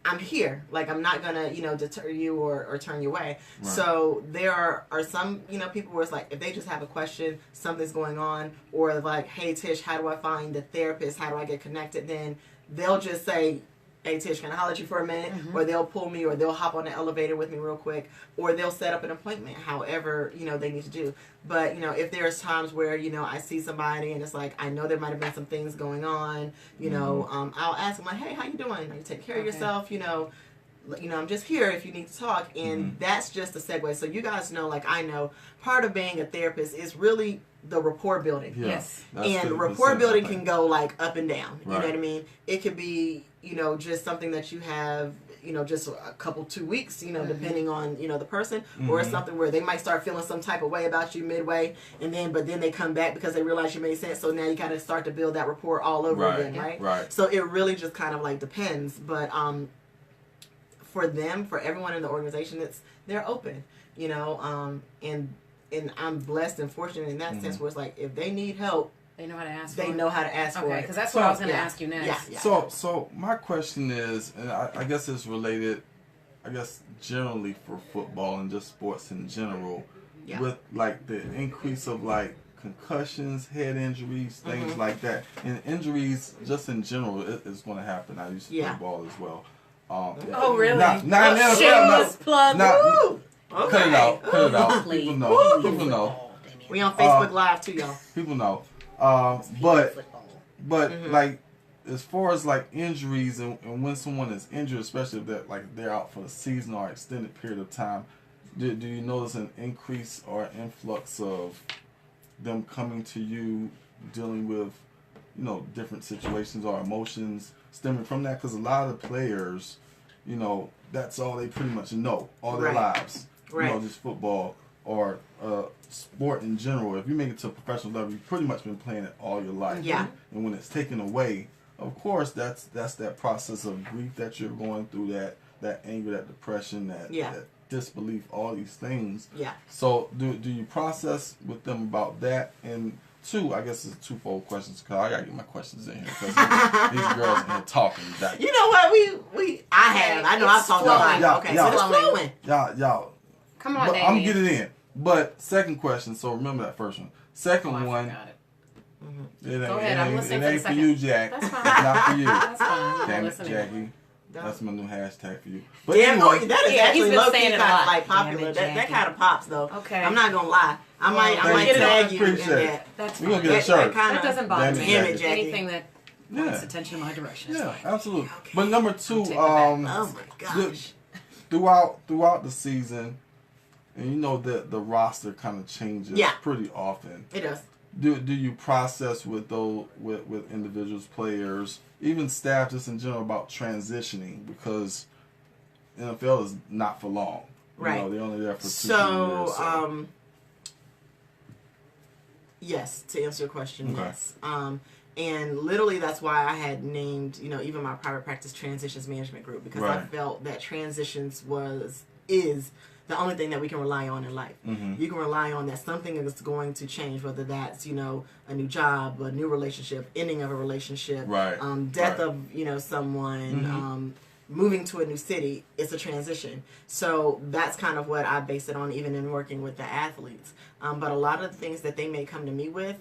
I'm here. Like I'm not gonna deter you or turn you away. Right. So there are some people where it's like if they just have a question, something's going on, or like, hey Tish, how do I find a therapist? How do I get connected? Then they'll just say, hey Tish, can I holler at you for a minute? Or they'll pull me, or they'll hop on the elevator with me real quick, or they'll set up an appointment, however they need to do. But if there's times where I see somebody and it's like I know there might have been some things going on, I'll ask them like, hey, how you doing? You take care of yourself, I'm just here if you need to talk. And that's just a segue. So you guys know, like I know, part of being a therapist is really the rapport building. Yes. And rapport building can go like up and down. You know what I mean? It could be, just something that you have, just a couple 2 weeks, depending on, the person, or it's something where they might start feeling some type of way about you midway, but then they come back because they realize you made sense. So now you got to start to build that rapport all over again, right? Right. So it really just kind of like depends. But, for everyone in the organization, they're open, and I'm blessed and fortunate in that sense where it's like, if they need help, they know how to ask for it. They know how to ask for it. Because that's what I was going to ask you next. Yeah. So my question is, and I guess it's related, generally for football and just sports in general, with like the increase of like concussions, head injuries, things like that, and injuries just in general is going to happen. I used to play ball as well. Oh really? Shameless plug. Okay. Cut it out. People know. We on Facebook Live too, y'all. People know. But like as far as like injuries and when someone is injured, especially if they're out for a season or extended period of time, do you notice an increase or influx of them coming to you dealing with different situations or emotions stemming from that? Because a lot of players, that's all they pretty much know all their lives. Just football or sport in general. If you make it to a professional level, you've pretty much been playing it all your life. Yeah. And when it's taken away, of course, that's that process of grief that you're going through, that anger, that depression, that disbelief, all these things. Yeah. So do you process with them about that? And two, I guess it's twofold questions because I gotta get my questions in here because these girls in here talking. You know what? I know I've talked a lot. Okay, so it's flowing. Y'all. Come on, I'm getting in. But second question, so remember that first one. Second I one. forgot it. Go ahead, I'm listening it for the ain't for second. you, Jack. That's fine. It's not for you. That's fine. Damn it, Listening. Jackie. That's my new hashtag for you. But Damn, anyway, that is Yeah, he's actually been low saying key it a kind lot. of like popular. Damn it, That Jackie. kind of pops though. Okay. I'm not gonna lie. I might Thank you. tag you in Appreciate it. that. That's we're gonna fine. get a shirt. That doesn't bother Damn it, me. Jackie. Jackie. Anything that Yeah. wants attention in my direction is Yeah, fine. absolutely. Okay. But number two, Take it back. Oh my gosh. throughout the season, and you know that the roster kind of changes Yeah. pretty often. It does. Do you process with those with individuals, players, even staff, just in general about transitioning, because NFL is not for long. Right. You know, they're only there for 2 So, years. yes, to answer your question, Okay. yes. And literally that's why I had named, even my private practice transitions management group, because I Right. felt that transitions is the only thing that we can rely on in life. Mm-hmm. You can rely on that something is going to change, whether that's, a new job, a new relationship, ending of a relationship, Right. death Right. of, someone, Mm-hmm. moving to a new city. It's a transition. So that's kind of what I base it on, even in working with the athletes. But a lot of the things that they may come to me with,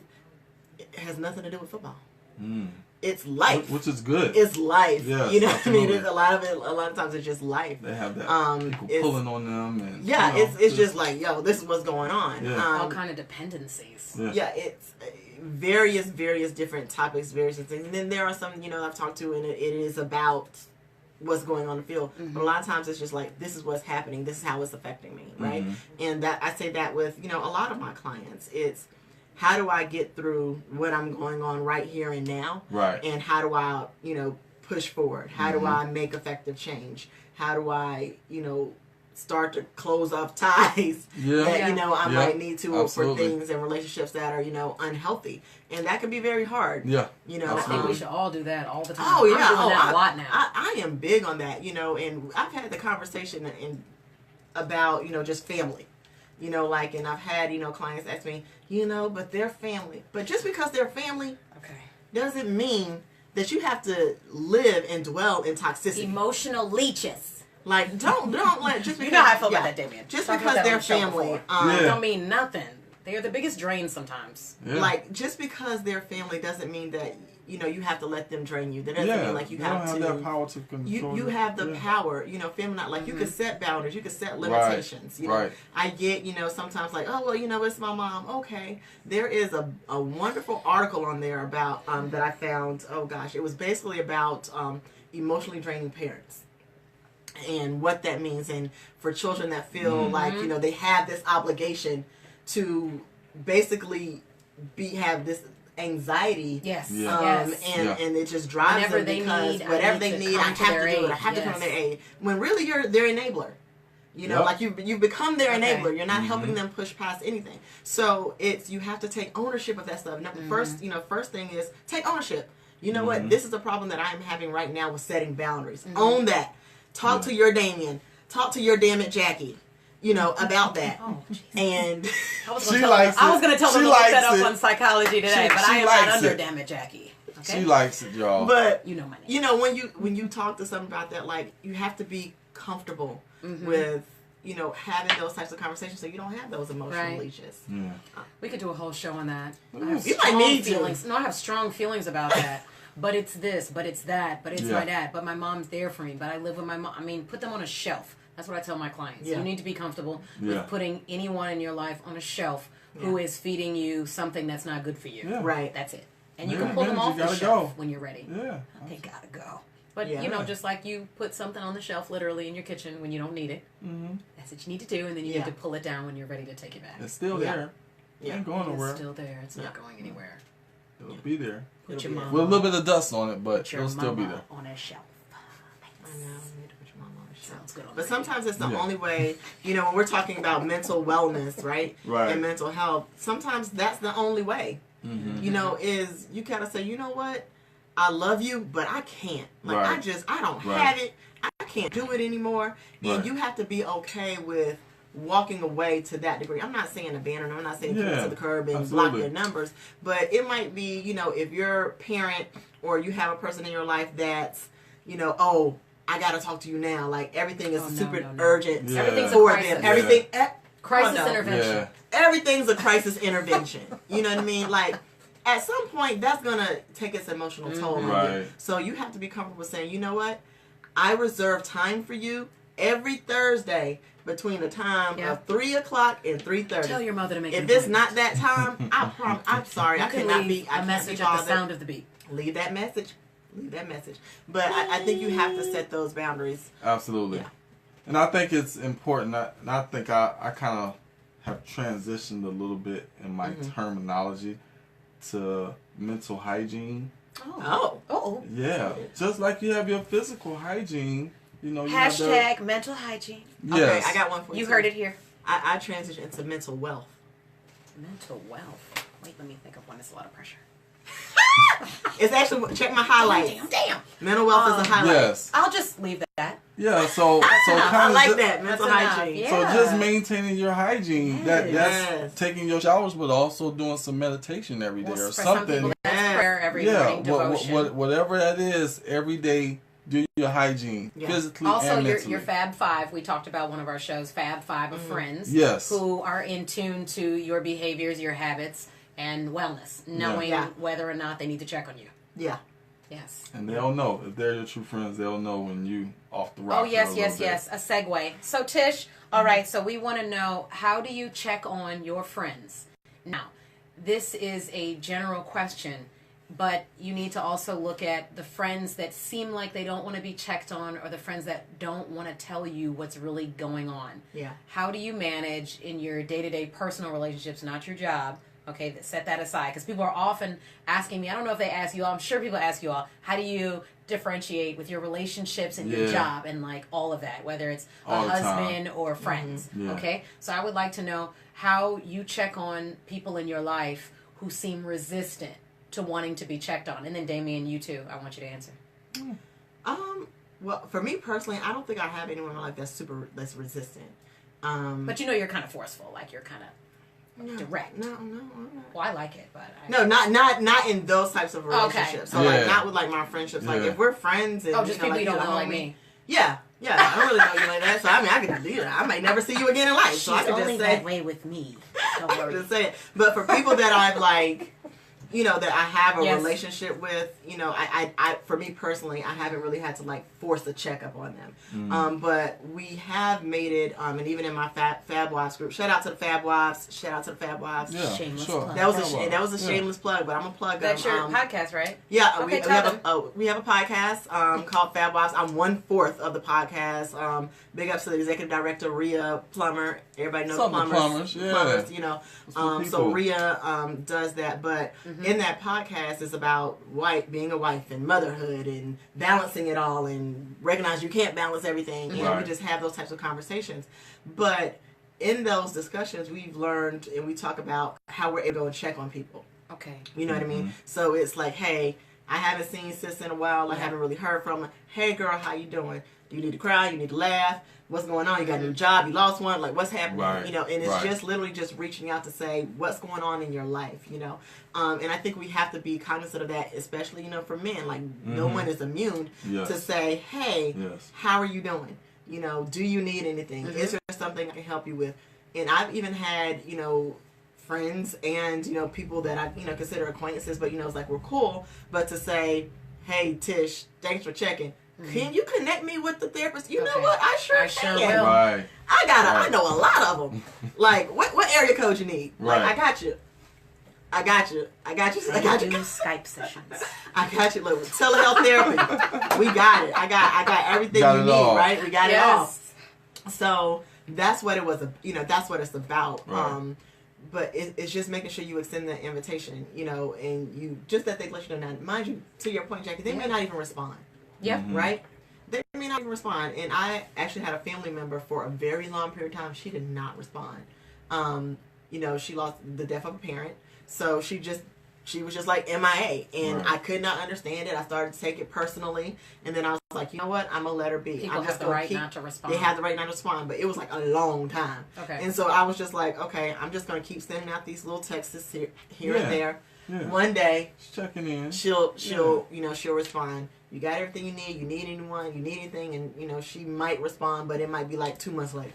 it has nothing to do with football. Mm. It's life. Which is good. It's life. Yes, you know what I mean? absolutely. It's a lot of times it's just life. They have that people it's- pulling on them, and Yeah, it's just like, yo, this is what's going on. Yeah. All kind of dependencies. yeah. It's various different topics, various things. And then there are some, I've talked to, and it is about what's going on in the field. Mm-hmm. But a lot of times it's just like, this is what's happening. This is how it's affecting me, right? Mhm. And that I say that with, a lot of my clients. It's how do I get through what I'm going on right here and now? Right. And how do I, push forward? How do Mhm. I make effective change? How do I, start to close off ties Yeah. that, I Yeah. might need to Absolutely. for things and relationships that are, unhealthy. And that can be very hard. Yeah. I think we should all do that all the time. Oh, yeah. I'm doing that a lot now. I am big on that, and I've had the conversation about, just family. And I've had, clients ask me, but they're family. But just because they're family Okay. doesn't mean that you have to live and dwell in toxicity. Emotional leeches. Like, don't let, just because. You know how I feel about that, Damion. Just Talked about because that on they're the show family. before. Yeah. Don't mean nothing. They are the biggest drain sometimes. Yeah. Like, just because they're family doesn't mean that, you have to let them drain you. That doesn't mean like you they have don't to. have that power to control. You have the yeah. power, family. Like Mm-hmm. you can set boundaries, you can set limitations. Right. I get, sometimes like, oh well, it's my mom. Okay, there is a wonderful article on there about that I found. Oh gosh, it was basically about emotionally draining parents and what that means, and for children that feel like they have this obligation to basically have this anxiety. Yes. Yeah. Yes. And it just drives Whenever them they because need, whatever I they need to need, I come have to to their do it. I aid. have to come to Yes. their aid. When really they're enabler. Yep. Like you become their Okay. enabler. You're not Mm-hmm. helping them push past anything. So you have to take ownership of that stuff. Now, first thing is take ownership. You know what? This is a problem that I'm having right now with setting boundaries. Own that. Talk to your Damion. Talk to your damn it Jackie. About that. Oh, jeez. And I was She gonna likes tell it. them to She look likes that up it. on psychology today, but She I am likes not under it. damn it, Jackie. Okay? She likes it, y'all. but You know my name. when you talk to someone about that, like you have to be comfortable with having those types of conversations, so you don't have those emotional Right. leeches. yeah. We could do a whole show on that. I You have might strong need to. feelings. No, I have strong feelings about that. But it's this, but it's that, but it's Yeah. my dad, but my mom's there for me, but I live with my mom. I mean, put them on a shelf. That's what I tell my clients. Yeah. You need to be comfortable Yeah. with putting anyone in your life on a shelf who is feeding you something that's not good for you. Yeah. Right. That's it. And you Yeah, can pull them man, you off the gotta shelf go. when you're ready. Yeah. They gotta go. But, Yeah. just like you put something on the shelf literally in your kitchen when you don't need it. Mm-hmm. That's what you need to do, and then you Yeah. need to pull it down when you're ready to take it back. It's still Yeah. there. Yeah. Ain't going It's nowhere. still there. It's not Yeah. going anywhere. It'll be there. Put It'll your be mom With a little bit of dust on it, but put your it'll still be mama there. on a shelf. I know. You need to put your mom on the shelf. Sounds good on But the sometimes it's the Yeah. only way, when we're talking about mental wellness, right? Right. And mental health, sometimes that's the only way. Mm-hmm. Is you gotta say, you know what? I love you, but I can't. Like, Right. I don't Right. have it. I can't do it anymore. And Right. you have to be okay with walking away to that degree. I'm not saying abandon them. I'm not saying throw it Yeah, to the curb and absolutely. block their numbers. But it might be, if you're a parent or you have a person in your life that's, oh, I got to talk to you now. Like, everything is Oh, no, super no, no. urgent Yeah. Everything's a for crisis. them. Everything, Crisis intervention. Yeah. Everything's a crisis intervention. You know what I mean? Like, at some point, that's going to take its emotional toll on Right. you. So you have to be comfortable saying, you know what? I reserve time for you every Thursday between the time of 3 o'clock and 3:30. Tell your mother to make If it's not that time, I'm sorry. I could not be. I a message can't be at the sound of the beat. Leave that message. Leave that message. But I think you have to set those boundaries. Absolutely. Yeah. And I think it's important. And I think I kind of have transitioned a little bit in my terminology to mental hygiene. Oh. Yeah. Just like you have your physical hygiene, you know. You Hashtag mental hygiene. Yes. Okay, I got one for you. You heard it here. I transitioned into mental wealth. Mental wealth. Wait, let me think of one. It's a lot of pressure. It's actually, check my highlights. Damn. Mental wealth is a highlight. Yes. I'll just leave that. Yeah. So I kind like of that. Mental That's enough, hygiene. yeah. So just maintaining your hygiene. That's Yes. taking your showers, but also doing some meditation every day Well, or for some something. people, that's prayer every Yeah. morning, devotion. Whatever that is, every day do your hygiene, physically Also, and your mentally. Fab Five. We talked about one of our shows, Fab Five of friends. Yes. Who are in tune to your behaviors, your habits, and wellness, knowing whether or not they need to check on you. Yeah. Yes. And they'll know if they're your true friends. They'll know when you off the rock. Oh yes. A segue. So Tish, all right. So we want to know, how do you check on your friends? Now, this is a general question, but you need to also look at the friends that seem like they don't want to be checked on, or the friends that don't want to tell you what's really going on. Yeah. How do you manage in your day-to-day personal relationships, not your job? Okay, set that aside, because people are often asking me, I don't know if they ask you all, I'm sure people ask you all, how do you differentiate with your relationships and your job and like all of that, whether it's All a the husband or friends, Yeah. okay? So I would like to know how you check on people in your life who seem resistant to wanting to be checked on. And then Damion, you too, I want you to answer. Well, for me personally, I don't think I have anyone like that's resistant. But you know you're kind of forceful, like you're kind of direct. No, I'm not. Well, I like it, but No, not in those types of relationships. So like not with like my friendships. Like if we're friends and just people you don't know like me. Yeah, I don't really know you like that. So I mean, I can do that. I might never see you again in life. So I can only just say that way with me. Don't I can worry. just say it. But for people that I've like, that I have a relationship with, I for me personally, I haven't really had to like force a checkup on them. But we have made it, and even in my Fab Wives group, shout out to the Fab Wives. Yeah, Shameless sure. plug. That was a shameless plug, but I'm gonna plug them. That's your podcast, right? Yeah, Okay, we have a podcast called Fab Wives. I'm 1/4 of the podcast. Big ups to the executive director, Rhea Plummer. Everybody knows plumbers. Plumbers, so Rhea does that, but in that podcast is about being a wife and motherhood and balancing it all and recognize you can't balance everything, and we just have those types of conversations. But in those discussions, we've learned and we talk about how we're able to go and check on people. Okay. You know what I mean? So it's like, hey, I haven't seen sis in a while. I haven't really heard from her. Hey, girl, how you doing? Do you need to cry? You need to laugh? What's going on? You got a new job? You lost one? Like, what's happening? And it's just literally just reaching out to say what's going on in your life, And I think we have to be cognizant of that, especially, for men. Like, no one is immune to say, hey, how are you doing? Do you need anything? Is there something I can help you with? And I've even had, friends and, people that I, consider acquaintances, but, it's like we're cool. But to say, hey, Tish, thanks for checking. Can you connect me with the therapist? You know what? I sure can. will. Right. I know a lot of them. Like, what area code you need? Like, Right. I got you. I got you. Do Skype sessions. I got you. Look, telehealth therapy. We got it. I got everything Got you it need, all. right? We got it all. So that's what it was. That's what it's about. Right. But it's just making sure you extend the invitation, and you just that they let you know. Now, mind you, to your point, Jackie, they may not even respond. Yeah. Right? They may not even respond. And I actually had a family member for a very long period of time. She did not respond. She lost the death of a parent. So she was just like MIA. And I could not understand it. I started to take it personally. And then I was like, you know what? I'm going to let her be. People have the right not to respond. They have the right not to respond. But it was like a long time. Okay. And so I was just like, okay, I'm just going to keep sending out these little texts here and there. Yeah. One day, Just checking in. she'll respond. You got everything you need. You need anyone. You need anything, and she might respond, but it might be like 2 months later.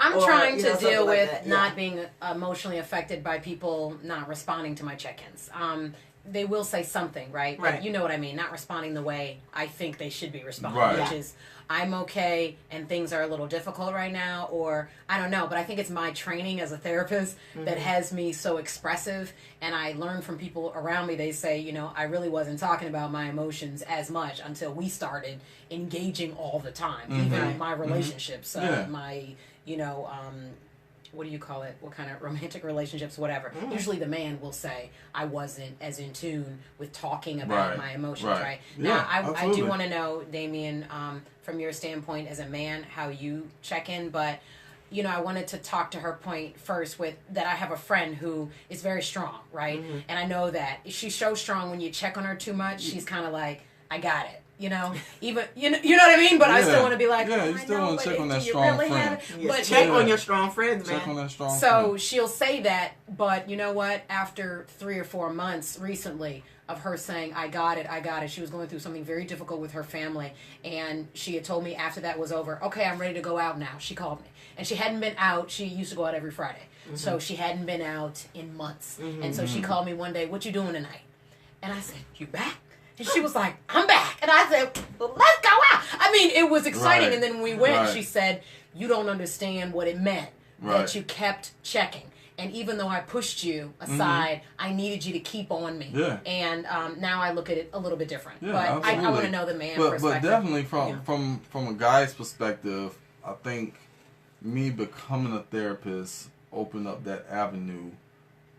I'm or, trying you know, to deal something like with that. not being emotionally affected by people not responding to my check-ins. They will say something, right? Right. Like, you know what I mean? Not responding the way I think they should be responding, Right. which is, I'm okay and things are a little difficult right now, or I don't know, but I think it's my training as a therapist that has me so expressive, and I learn from people around me. They say, you know, I really wasn't talking about my emotions as much until we started engaging all the time, even my relationships, my, you know, what do you call it? What kind of romantic relationships, whatever. Usually the man will say, I wasn't as in tune with talking about my emotions, right? Now, I do want to know, Damion, from your standpoint as a man, how you check in, but, you know, I wanted to talk to her point first with that I have a friend who is very strong, right? And I know that she's so strong when you check on her too much, she's kind of like, I got it. You know, even you know what I mean. But I still want to be like, you still want to check on that strong friend. But check on your strong friends, man. Check on that strong so friend. she'll say that, but you know what? After 3 or 4 months recently of her saying, I got it. She was going through something very difficult with her family, and she had told me after that was over, okay, I'm ready to go out now. She called me, and she hadn't been out. She used to go out every Friday, so she hadn't been out in months, and so she called me one day. What you doing tonight? And I said, you back? And she was like, I'm back. And I said, well, let's go out. I mean, it was exciting. Right. And then when we went, Right. she said, you don't understand what it meant that you kept checking. And even though I pushed you aside, I needed you to keep on me. Yeah. And now I look at it a little bit different. Yeah, but I want to know the man perspective. But definitely from a guy's perspective, I think me becoming a therapist opened up that avenue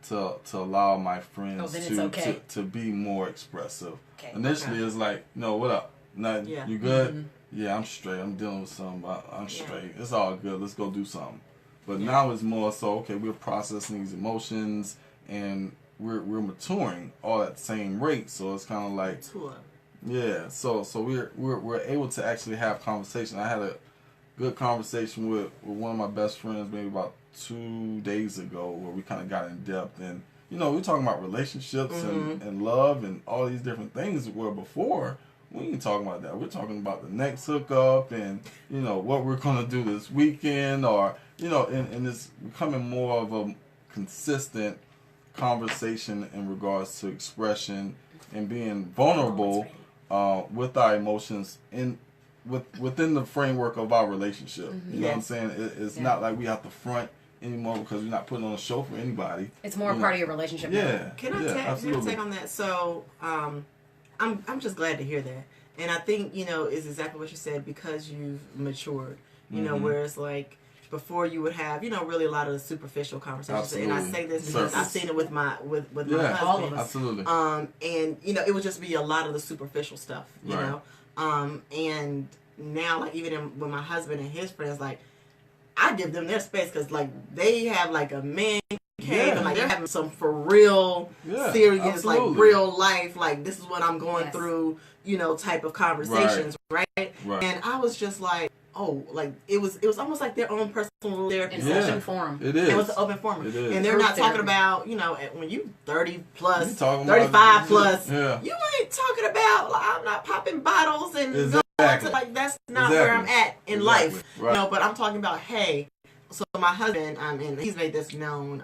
to allow my friends to be more expressive. Okay. Initially, it's like, no, what up? Nothing. Yeah. You good? Yeah, I'm straight. I'm dealing with something. I'm straight. It's all good. Let's go do something. But now it's more so, okay, we're processing these emotions and we're maturing all at the same rate. So it's kind of like, yeah. So we're able to actually have conversation. I had a good conversation with one of my best friends maybe about 2 days ago where we kind of got in depth, and you know, we're talking about relationships and love and all these different things, where before we ain't talking about that. We're talking about the next hookup and, you know, what we're going to do this weekend, or, you know, and it's becoming more of a consistent conversation in regards to expression and being vulnerable with our emotions within the framework of our relationship. You know what I'm saying? It's not like we have to front anymore because we're not putting on a show for anybody. It's more part of your relationship. Yeah. Can I take on that? So, I'm just glad to hear that. And I think, you know, is exactly what you said, because you've matured, you know, whereas like before you would have, you know, really a lot of the superficial conversations. Absolutely. And I say this because I've seen it with my my husband. All of us. Absolutely. And you know, it would just be a lot of the superficial stuff, you know. And now, like, even with my husband and his friends, like, I give them their space because, like, they have like a man cave and like they're having some for real, serious, like real life, like, this is what I'm going through, you know, type of conversations, right? And I was just like, oh, like it was almost like their own personal therapy session for them. It is. It was an open forum. It is. And they're not talking about, you know, when you 30 plus, 35 plus, you ain't talking about, like, I'm not popping bottles and going to, like, that's not where I'm at in life. You know, but I'm talking about, hey, so my husband, and he's made this known,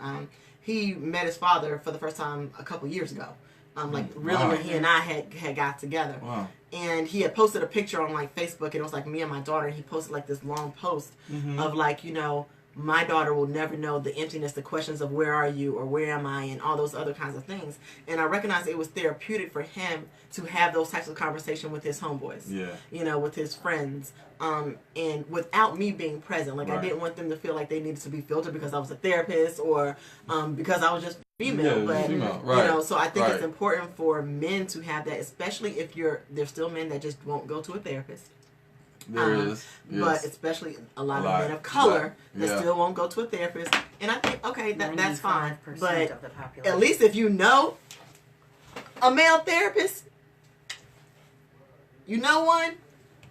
he met his father for the first time a couple years ago. Like, really, when he and I had got together. Wow. And he had posted a picture on, like, Facebook, and it was, like, me and my daughter, and he posted, like, this long post of, like, you know, my daughter will never know the emptiness, the questions of where are you or where am I and all those other kinds of things. And I recognized it was therapeutic for him to have those types of conversations with his homeboys, you know, with his friends, and without me being present. Like, I didn't want them to feel like they needed to be filtered because I was a therapist or because I was just female. But, you know, so I think it's important for men to have that, especially if there's still men that just won't go to a therapist. There is. Yes. But especially a lot of men of color that still won't go to a therapist. And I think, okay, that's fine. But of the population. at least if you know a male therapist, you know one,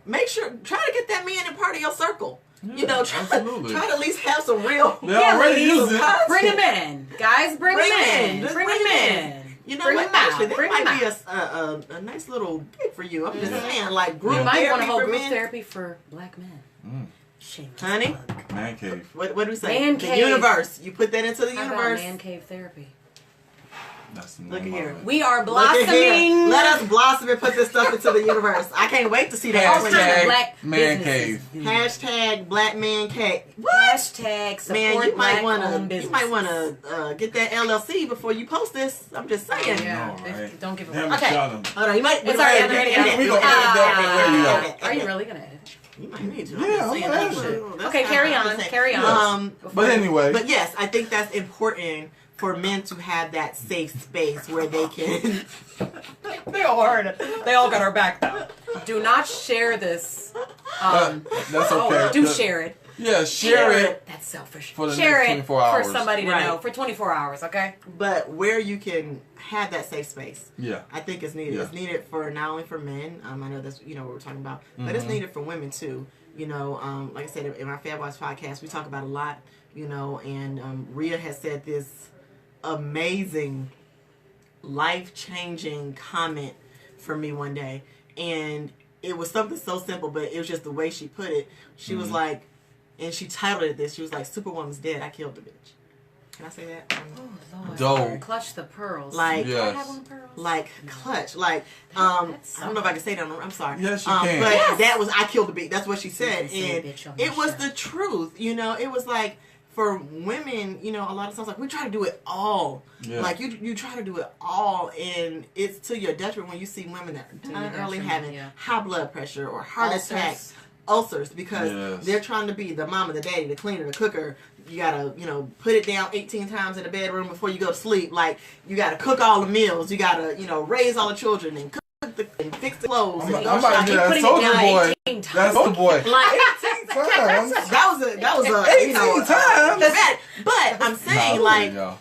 make sure, try to get that man in part of your circle. You know, try to at least have some real... ladies, bring him in. Guys, bring him in. Bring him in. You know what? Actually, that might be a nice little gig for you. I'm just saying, like, group therapy. You might want to hold for group men. therapy for black men. Shameless Honey? plug. Man cave. What do we say? Man the cave. universe. You put that into the How universe. about man cave therapy? That's the Look name at of here. it. We are Look at here. blossoming. Let us blossom and put this stuff into the universe. I can't wait to see that. All kinds of Hashtag black man businesses. Hashtag Black Man Cave. What? Hashtag support Man, you might black-owned wanna businesses. get that LLC before you post this. I'm just saying. Yeah, I know, right? don't give a Damn fuck. it, Okay. Jonathan. Hold on, you might. It's already on the radio. We gonna edit that right where you Are you really gonna edit? You might need to. Yeah, I'm saying gonna that edit shit. it. That's Okay, kinda carry hard on. to say. Carry on. But anyway. But yes, I think that's important for men to have that safe space where they can. They all heard it. They all got our back though. Do not share this. That's okay. Do share it. Yeah, share it. That's selfish. For the share next it 24 hours. for somebody to Right. know for 24 hours. Okay. But where you can have that safe space, Yeah. I think it's needed. Yeah. It's needed for not only for men. I know that's what we're talking about, but it's needed for women too. Like I said in our Fab Watch podcast, we talk about a lot. And Rhea has said this amazing, life-changing comment for me one day, and it was something so simple, but it was just the way she put it. She was like, and she titled it this. She was like, "Superwoman's dead. I killed the bitch." Can I say that? Oh Lord. Dope. Clutch the pearls. Like, Yes. Do I have on pearls? like clutch, like That's I don't know if I can say that. I'm sorry. Yes, you can. But Yes. that was I killed the beat. That's what she said, can say and bitch on this it was show. the truth. It was like for women, a lot of times like we try to do it all. Yeah. Like you try to do it all, and it's to your detriment when you see women that are dying early detriment, having yeah. high blood pressure or heart Ulcers. attacks, ulcers, because Yes. they're trying to be the mama, the daddy, the cleaner, the cooker. You gotta, put it down 18 times in the bedroom before you go to sleep. Like, you gotta cook all the meals. You gotta, raise all the children and cook and fix the clothes. I'm and go about to shopping. do that putting it soldier down boy. 18 times. That's the boy. Like, 18 times. that was a 18 times. But I'm saying, Nah, like, y'all.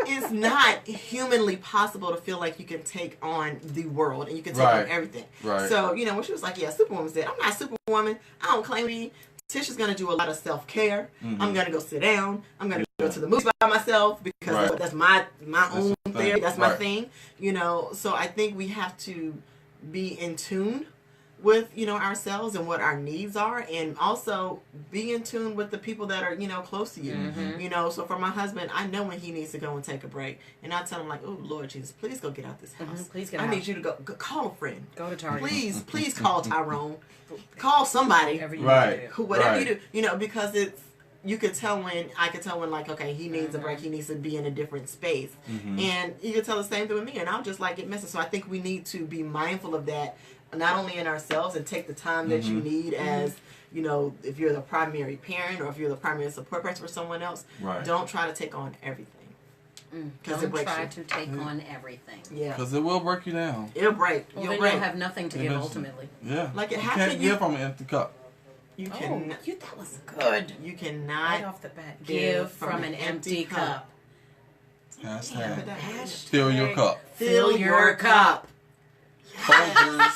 it's not humanly possible to feel like you can take on the world and you can take Right. on everything. Right. So, when she was like, yeah, Superwoman's dead. I'm not Superwoman. I don't claim to be. Tish is going to do a lot of self-care. I'm going to go sit down. I'm going to go to the movies by myself because Right. that's my own the thing. theory. That's my Right. thing. So I think we have to be in tune with, ourselves and what our needs are, and also be in tune with the people that are, close to you. So for my husband, I know when he needs to go and take a break, and I tell him like, oh Lord Jesus, please go get out this house. Please get I out. need you to go call a friend. Go to Target. Please call Tyrone. Call somebody. Whatever you Right. do. Whatever Right. you do, because I could tell when like, okay, he needs a break, he needs to be in a different space. And you could tell the same thing with me, and I'll just like get messy. So I think we need to be mindful of that, not only in ourselves, and take the time that you need as, if you're the primary parent or if you're the primary support person for someone else, Right. don't try to take on everything. Because it Don't breaks try you. to take on everything. Yeah. Because it will break you down. It'll break. Well, You'll then break. you'll have nothing to give Eventually. ultimately. Yeah. Like, you how can't can you- give from an empty cup. You Oh, can. that was good. You Right cannot. off the bat. Give from an empty cup. Hashtag Hashtag fill your cup. Fill your cup. Soldiers.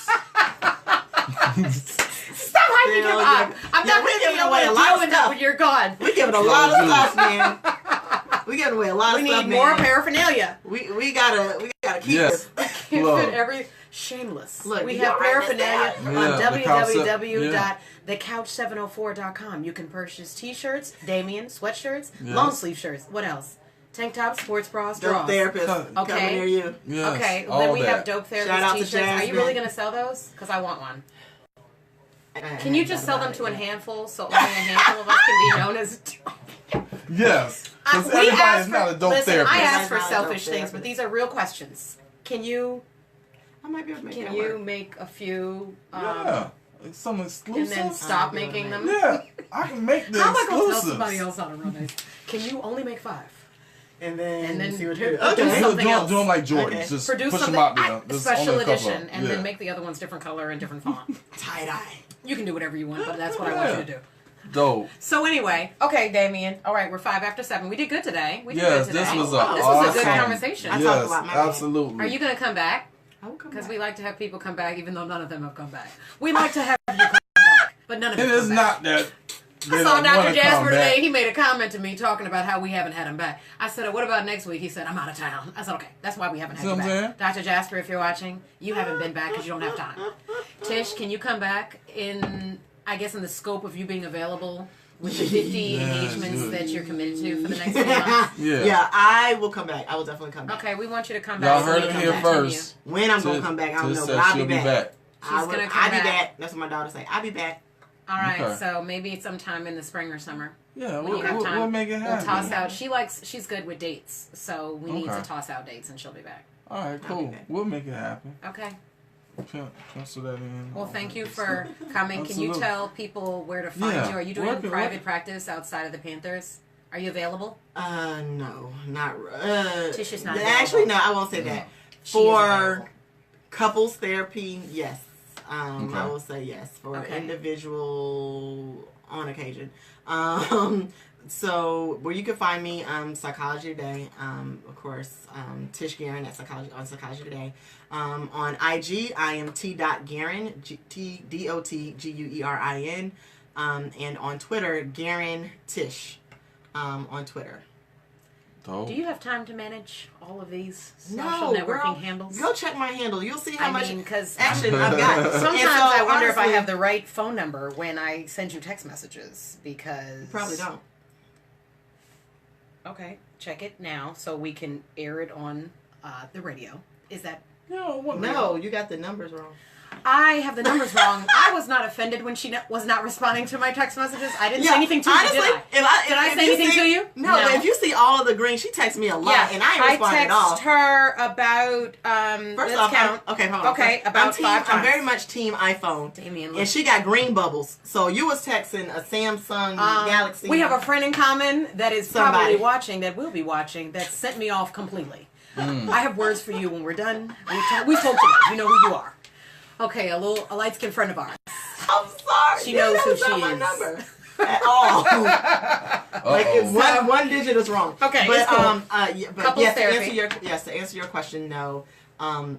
Stop hyping Fill him up. your- I'm Yeah, not we're really giving know away what a to lot do of with stuff. when you're gone. We're giving a lot of stuff, man. We're giving away a lot We of stuff, need more man. paraphernalia. We gotta keep Yes. this. Keep Look. it every shameless. Look, we you have all write this paraphernalia down. on Yeah, www.thecouch704.com. You can purchase t-shirts, Damion, sweatshirts, Yes. long sleeve shirts. What else? Tank tops, sports bras, Dope drawers. therapist Okay. coming near you. Yes. Okay, all then we that. have dope therapist Shout out to t-shirts. Are you Jasmine. really going to sell those? Because I want one. Can you just sell them to a handful so only a handful of us can be known as... Yes. Because We everybody asked is not a dope listen, therapist. I asked for Everybody's not a selfish dope things, but therapist. these are real questions. Can you I might be able to make can that you work. make a few Yeah. Like some and exclusive. then stop I'm doing making that. them? Yeah. I can make the How am I going to tell exclusives. somebody else how to run this? Can you only make 5? And then see what you do. do Okay. something do else. them like Jordans. Okay. Just Produce push something them out there. There's special only a couple of edition, them. and Yeah. then make the other ones different color and different font. Tie dye. You can do whatever you want, but that's what I want you to do. Dope. So anyway, okay, Damion. All right, we're 5 after 7. We did good today. We did Yes, good today. this was Oh, a this was a good awesome- conversation. I talked Yes, about my bad. absolutely. Are you going to come back? I will come Because back. we like to have people come back, even though none of them have come back. We like to have you come back, but none of them It come is back. not that. I saw Dr. Jasper today. He made a comment to me talking about how we haven't had him back. I said, what about next week? He said, I'm out of town. I said, okay, that's why we haven't had See you what I'm back. Dr. Jasper, if you're watching, you haven't been back because you don't have time. Tish, can you come back in, I guess in the scope of you being available with the 50 engagements that you're committed to for the next few months. Yeah, I will come back. I will definitely come back. Okay, we want you to come back. Y'all heard it here first. When I'm going to come back, I don't know, but I'll be back. She's going to come back. That's what my daughter say. I'll be back. All right, so maybe sometime in the spring or summer. Yeah, we'll make it happen. We'll toss out. She's good with dates, so we need to toss out dates, and she'll be back. All right, cool. We'll make it happen. Okay. Pencil that in. Well, thank you for coming. Can you tell people where to find you? Are you doing private practice outside of the Panthers? Are you available? No, not. Tish is not available. Actually, no, I won't say that. For couples therapy, yes. I will say yes. For individual, on occasion. So where you can find me, Psychology Today, of course, Tish Guerin at Psychology Today. On IG, I am t.guerin, T-DOTGUERIN, and on Twitter, Guerin Tish, on Twitter. Do you have time to manage all of these social networking handles? Go check my handle. You'll see how much because action I've got. Sometimes I wonder if I have the right phone number when I send you text messages because you probably don't. Okay, check it now so we can air it on the radio. Is that no? You got the numbers wrong. I have the numbers wrong. I was not offended when she was not responding to my text messages. I didn't say anything to you, did I? Did I say anything to you? No, but if you see all of the green, she texts me a lot, and I ain't responding at all. I text her about, first off, hold on. Okay, about 5 times. I'm very much team iPhone. Damion, and she got green bubbles. So you was texting a Samsung Galaxy. We have a friend in common that is probably watching, that will be watching, that sent me off completely. I have words for you when we're done. We told you that. You know who you are. Okay, a light-skinned friend of ours. I'm sorry. She knows who she is. My number at all. Like one digit is wrong. Okay, but it's cool. But yes, to answer your question, no. I'm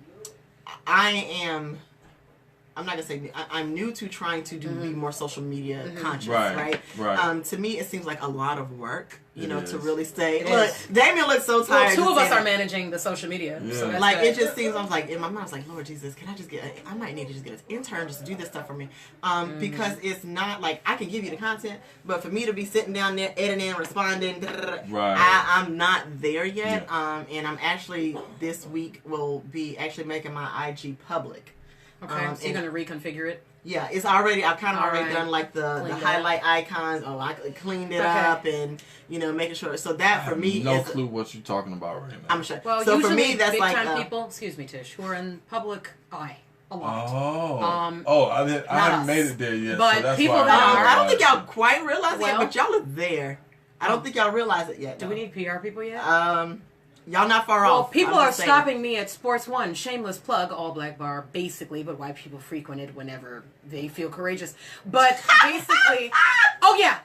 not gonna say I'm new to trying to be more social media conscious, right? To me, it seems like a lot of work, to really stay. Look, Damion looks so tired. Well, 2 of us are managing the social media, so that's like good. It just seems. I was like in my mind, I was like, Lord Jesus, can I just get? I might need to just get an intern just to do this stuff for me, because it's not like I can give you the content, but for me to be sitting down there editing, responding, I'm not there yet. And I'm actually this week will be actually making my IG public. Okay, so you're going to reconfigure it? Yeah, it's already, I've kind of already done like the highlight icons. I cleaned it up and, making sure. So that for me no clue what you're talking about right now. I'm sure. Well, so usually for me, that's big like time people, excuse me, Tish, who are in public eye a lot. I haven't made it there yet. But so that's people why that are. I don't think y'all quite realize it yet, but y'all are there. I don't think y'all realize it yet. Do we need PR people yet? Y'all not far off. Well, people are stopping me at Sports One. Shameless plug, all black bar, basically, but white people frequent it whenever they feel courageous. But basically,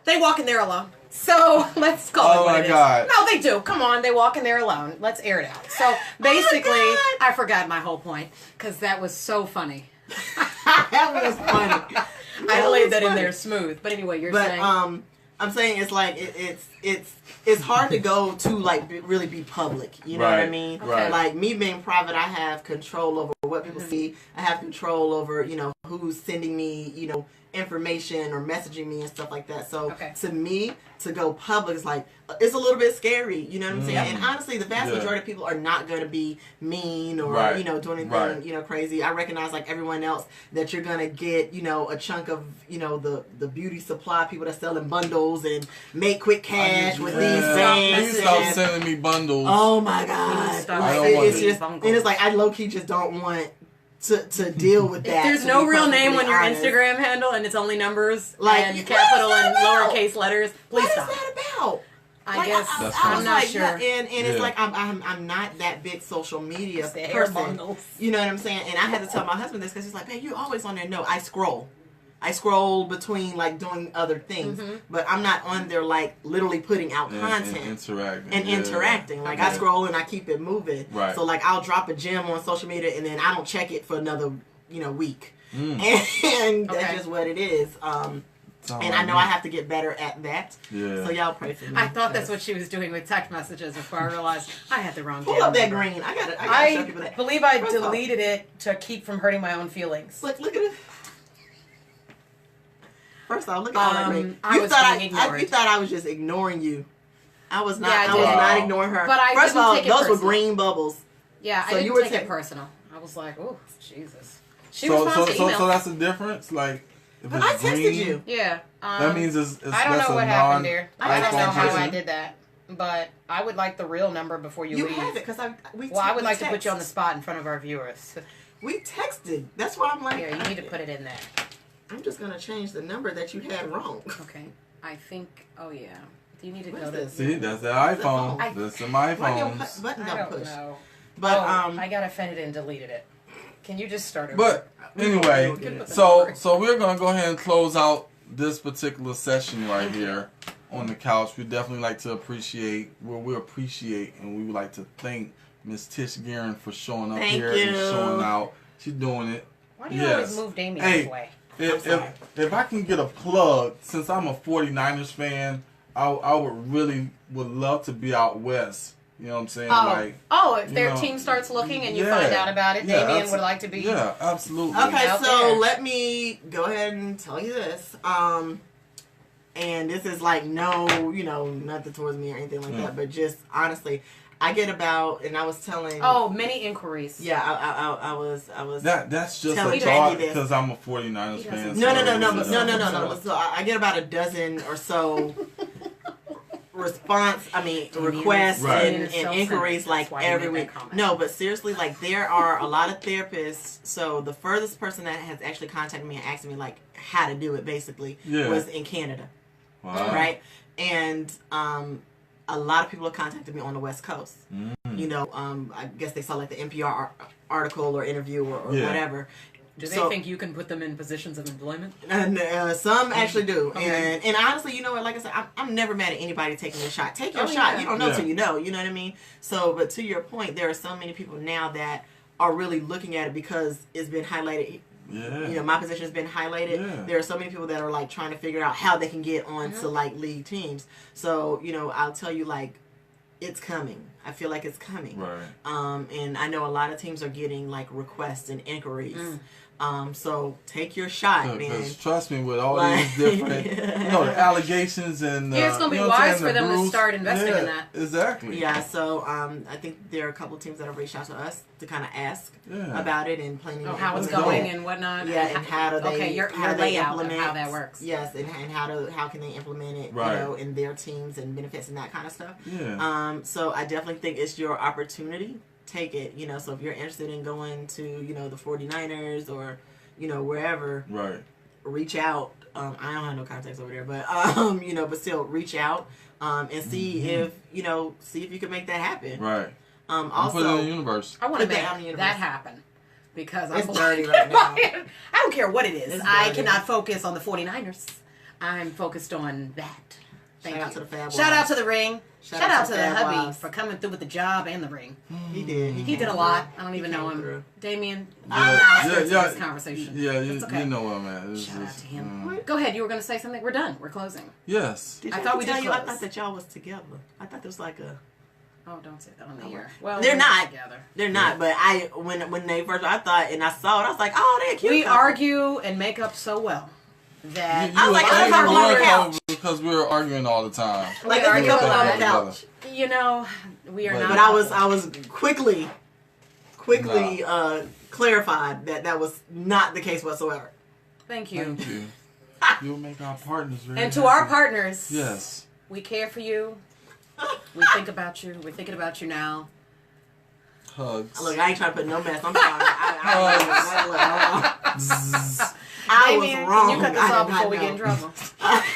they walk in there alone. So let's call it what it is. No, they do. Come on, they walk in there alone. Let's air it out. So basically, I forgot my whole point because that was so funny. That was funny. I laid that in there smooth. But anyway, you're saying. I'm saying it's like it's hard to go to like really be public. You know what I mean? Okay. Like me being private, I have control over what people see. I have control over who's sending me information or messaging me and stuff like that. So to me, to go public is like it's a little bit scary. You know what I'm saying? And honestly, the vast majority of people are not going to be mean or doing anything crazy. I recognize like everyone else that you're gonna get a chunk of the beauty supply people that selling bundles and make quick cash with these bands. Please stop sending me bundles. Oh my god! It's like I low key just don't want to deal with that. If there's no real name on your Instagram handle and it's only numbers and capital and lowercase letters, please stop. What is that about? I guess I'm not sure. And it's like I'm not that big social media person. You know what I'm saying? And I had to tell my husband this because he's like, "Hey, you always on there?" No, I scroll between like doing other things, but I'm not on there like literally putting out content and interacting. Like I scroll and I keep it moving. Right. So like I'll drop a gem on social media and then I don't check it for another week, and that's just what it is. And I know I have to get better at that. Yeah. So y'all pray for me. I thought that's what she was doing with text messages before I realized I had the wrong. Pull up that green. I gotta show people that. Believe I deleted it to keep from hurting my own feelings. Look at it. First off, look at all that ring. You thought I was just ignoring you. I was not. Yeah, I was not ignoring her. But I First of all, take it those personal. were green bubbles. Yeah, So I you didn't were take it personal. I was like, oh, Jesus. She So responds to email. so that's the difference. Like, if But it's I texted green, you. Yeah. that means it's I don't that's know a what happened there. I don't know non-iPhone how I person. did that. But I would like the real number before you You leave. have it because I would like to put you on the spot in front of our viewers. We texted. That's why I'm like. Here, you need to put it in there. I'm just gonna change the number that you had wrong. Okay. I think. Oh yeah. Do you need to What go is to? this? See, that's the iPhone. I- That's the Why your iPhones. button I got don't pushed? know. But I got offended and deleted it. Can you just start over? But anyway, We'll get it. so we're gonna go ahead and close out this particular session right here on the couch. We definitely like to appreciate, we appreciate, and we would like to thank Miss Tish Guerin for showing up Thank here and you. showing out. She's doing it. Why do you Yes. always move Damion Hey. this way? If I can get a plug, since I'm a 49ers fan, I would love to be out west. You know what I'm saying? If their team starts looking and you yeah, find out about it, yeah, Damion would like to be. Yeah, absolutely. Okay, out so there. let me go ahead and tell you this. And this is like nothing towards me or anything like that, but just honestly, I get about, and I was telling. Oh, many inquiries. Yeah, I was. That's just Tell a me thought this. because I'm a 49ers fan. No. So So I get about a dozen or so requests Right. and inquiries like every week. No, but seriously, like there are a lot of therapists. So the furthest person that has actually contacted me and asked me like how to do it basically was in Canada. Wow. Right? And a lot of people have contacted me on the West Coast. You know, I guess they saw like the NPR article or interview or whatever. Do they think you can put them in positions of employment? And some actually do. Okay. And honestly, you know what? Like I said, I'm never mad at anybody taking a shot. Take your shot. Yeah. You don't know till you know. You know what I mean? So, but to your point, there are so many people now that are really looking at it because it's been highlighted. Yeah. You know, my position has been highlighted. Yeah. There are so many people that are like trying to figure out how they can get on to like league teams. So, you know, I'll tell you like it's coming. I feel like it's coming. Right. And I know a lot of teams are getting like requests and inquiries. So take your shot, man. Because trust me, with all these different, the allegations and it's gonna be wise for them to start investing in that. Exactly. Yeah. So I think there are a couple of teams that have reached out to us to kind of ask about it and planning. How it's going and whatnot. Yeah, and how do they? your how do they layout implement of how that works. Yes, and how can they implement it? Right. You know, in their teams and benefits and that kind of stuff. Yeah. So I definitely think it's your opportunity. Take it. You know, so if you're interested in going to the 49ers or wherever, Right. reach out. I don't have no contacts over there, but but still reach out and see if you can make that happen. Right. Also, put it in the universe. I want to Put make that on the universe. that happen because It's I'm dirty right now. I don't care what it is. It's I dirty. cannot focus on the 49ers. I'm focused on that. Thank Shout you. out to the Fab Shout out Wives. to the ring. Shout Shout out out to to the Fab hubby Wives. for coming through with the job and the ring. He did. He did a lot. I don't even He know came him. through. Damien, Yeah, I'm not yeah, into yeah. this conversation. Yeah, It's okay. you know what, man. It's Shout out just, to him. Go ahead. You were going to say something. We're done. We're closing. Yes. Did I I thought thought we tell did you? I close. thought that y'all was together. I thought there was like a. Oh, don't say that on the air. Well, They're we're not. together. They're not. But when they first, I thought and I saw it, I was like, oh, they're cute. We couple. argue and make up so well that I was like, I I'm couple on the couch. because we were arguing all the time. Like We it's a argue couple a on the lot. couch. we are But- not. But I was quickly clarified that was not the case whatsoever. Thank you. Thank you. You'll make our partners very And to happy. our partners, Yes. we care for you. We think about you. We're thinking about you now. Hugs. Look, I ain't trying to put no mess. I'm sorry. I was Damien, wrong. can you cut this I off did before not we get in know. trouble?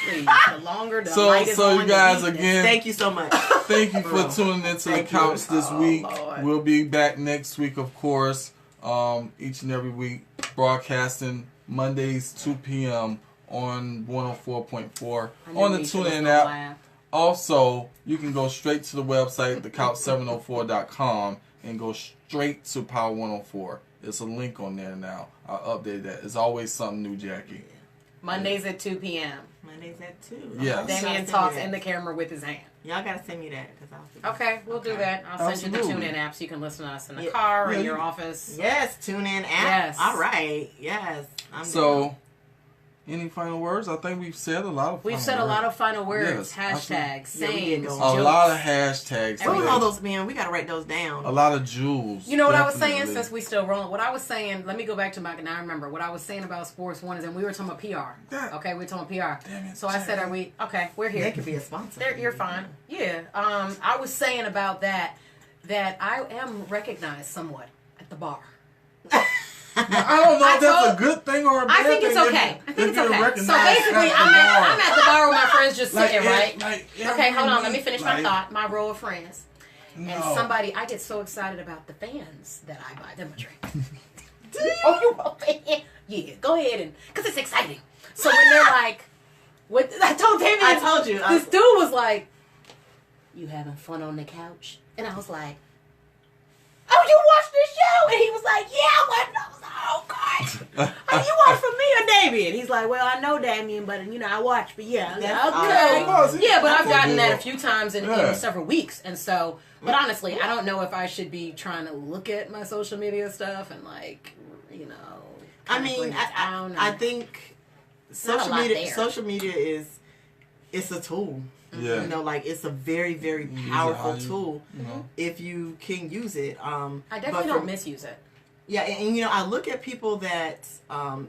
Please. The longer the light is So on, you guys the heat is- again, Thank you so much. thank you for tuning into the Thank you. couch this Oh, week. Lord. We'll be back next week, of course. Each and every week, broadcasting Mondays 2 p.m. on 104.4 I knew on the Misha was TuneIn gonna app. laugh. Also, you can go straight to the website, thecouch704.com, and go straight to Power 104. There's a link on there now. I'll update that. It's always something new, Jackie. Mondays at 2 p.m. Mondays at 2. Yes. Damien talks in the camera with his hand. Y'all gotta send me that because I'll. Okay, we'll do that. I'll send you Absolutely. the TuneIn app so you can listen to us in the Yeah. car, Yeah, in your you- office. Yes, tune in app. Yes. All right. Yes. I'm down. So, Any final words? I think we've said a lot of. We've said a lot of final words. Yes, hashtags, sayings, a jokes. lot of hashtags. What was all those, man? We gotta write those down. A lot of jewels. You know what I was definitely. saying, since we still rolling? What I was saying, let me go back to my, now I remember, what I was saying about Sports One is, and we were talking about PR. Okay, we were talking about PR. Damn it, so I said, are we, okay, we're here. They could be a sponsor. You're fine. Yeah. I was saying about that I am recognized somewhat at the bar. I don't know if that's a good thing or a bad I think thing. it's okay. I think it's okay. recognized So basically, I'm at the bar with my friends just Like, sitting, right? Okay, hold on. Let me week, finish my thought. My row of friends. No. And somebody, I get so excited about the fans that I buy them a drink. Oh, you want fan? Yeah, go ahead, and because it's exciting. So when they're like, what? I told Damion. I told you. This dude was like, "You having fun on the couch?" And I was like, "Oh, you watched this show?" And he was like, "Yeah, I watched." I was like, "Oh God, like, you watch from me or Damion?" He's like, "Well, I know Damion, but I watch, but yeah, okay, yeah." But I've gotten that a few times in several weeks, and so. But honestly, I don't know if I should be trying to look at my social media stuff and I mean, I don't know. I think social media is it's a tool. Yeah. You know, like it's a very, very powerful tool if you can use it. I definitely don't misuse it. Yeah, and you know, I look at people that,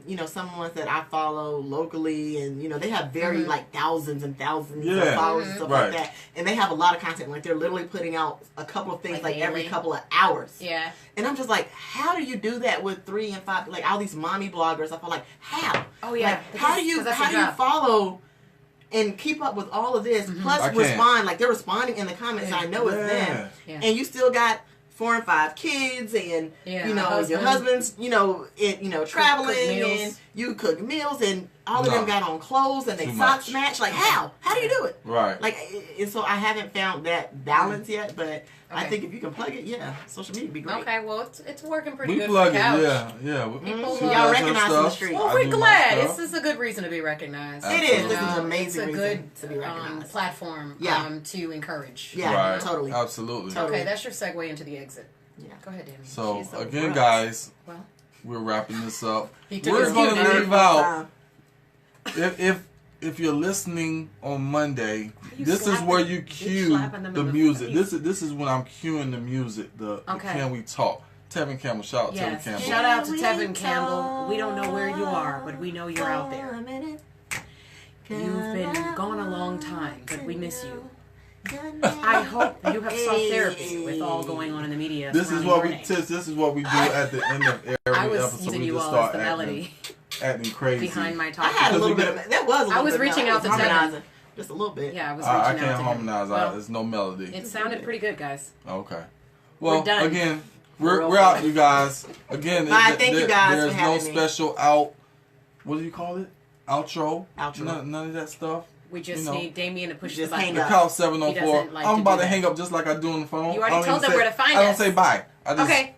you know, some ones that I follow locally, and you know, they have very like thousands and thousands of followers and stuff like that, and they have a lot of content. Like they're literally putting out a couple of things like every couple of hours. Yeah. And I'm just like, how do you do that with 3 and 5? Like all these mommy bloggers, I feel like, how? Oh yeah. Like, how do you follow and keep up with all of this? Plus respond, like they're responding in the comments. I know it's them, and you still got 4 and 5 kids, and you know your husband's, you know, traveling, and you cook meals, and all of them got on clothes, and they socks match. Like how do you do it? Right. Like, and so I haven't found that balance yet, but I think if you can plug it, social media would be great. Okay, well it's working pretty good. We plug for the couch. Y'all recognize in the street. Well, we're glad. This is a good reason to be recognized. It is. This is an amazing reason. It's a good to be recognized. Platform to encourage. Yeah, right. totally. Absolutely. Okay, that's your segue into the exit. Yeah. Go ahead, Damion. So again, guys, we're wrapping this up. We're going to leave out. If you're listening on Monday, this is where you cue the music. This is when I'm cueing the music. The Can We Talk? Tevin Campbell. Shout out Tevin Campbell. Shout out to Tevin Campbell. We don't know where you are, but we know you're out there. You've been gone a long time, but we miss you. I hope you have sought therapy with all going on in the media. This is what we do at the end of every episode. Using we you just all start as the melody acting crazy behind my talk. I had a little bit of that. I was reaching out to Tevin. Just a little bit. Yeah, I was reaching out to him. I can't harmonize. Well, there's no melody. It sounded pretty good, guys. Okay. Well, We're done. again, we're out, you guys. Again, thank you guys there's for no having me. special out. What do you call it? Outro. None of that stuff. We just need Damion to push the just button. The couch 704. Like I'm about to hang up just like I do on the phone. You already told them where to find us. I don't say bye. Okay.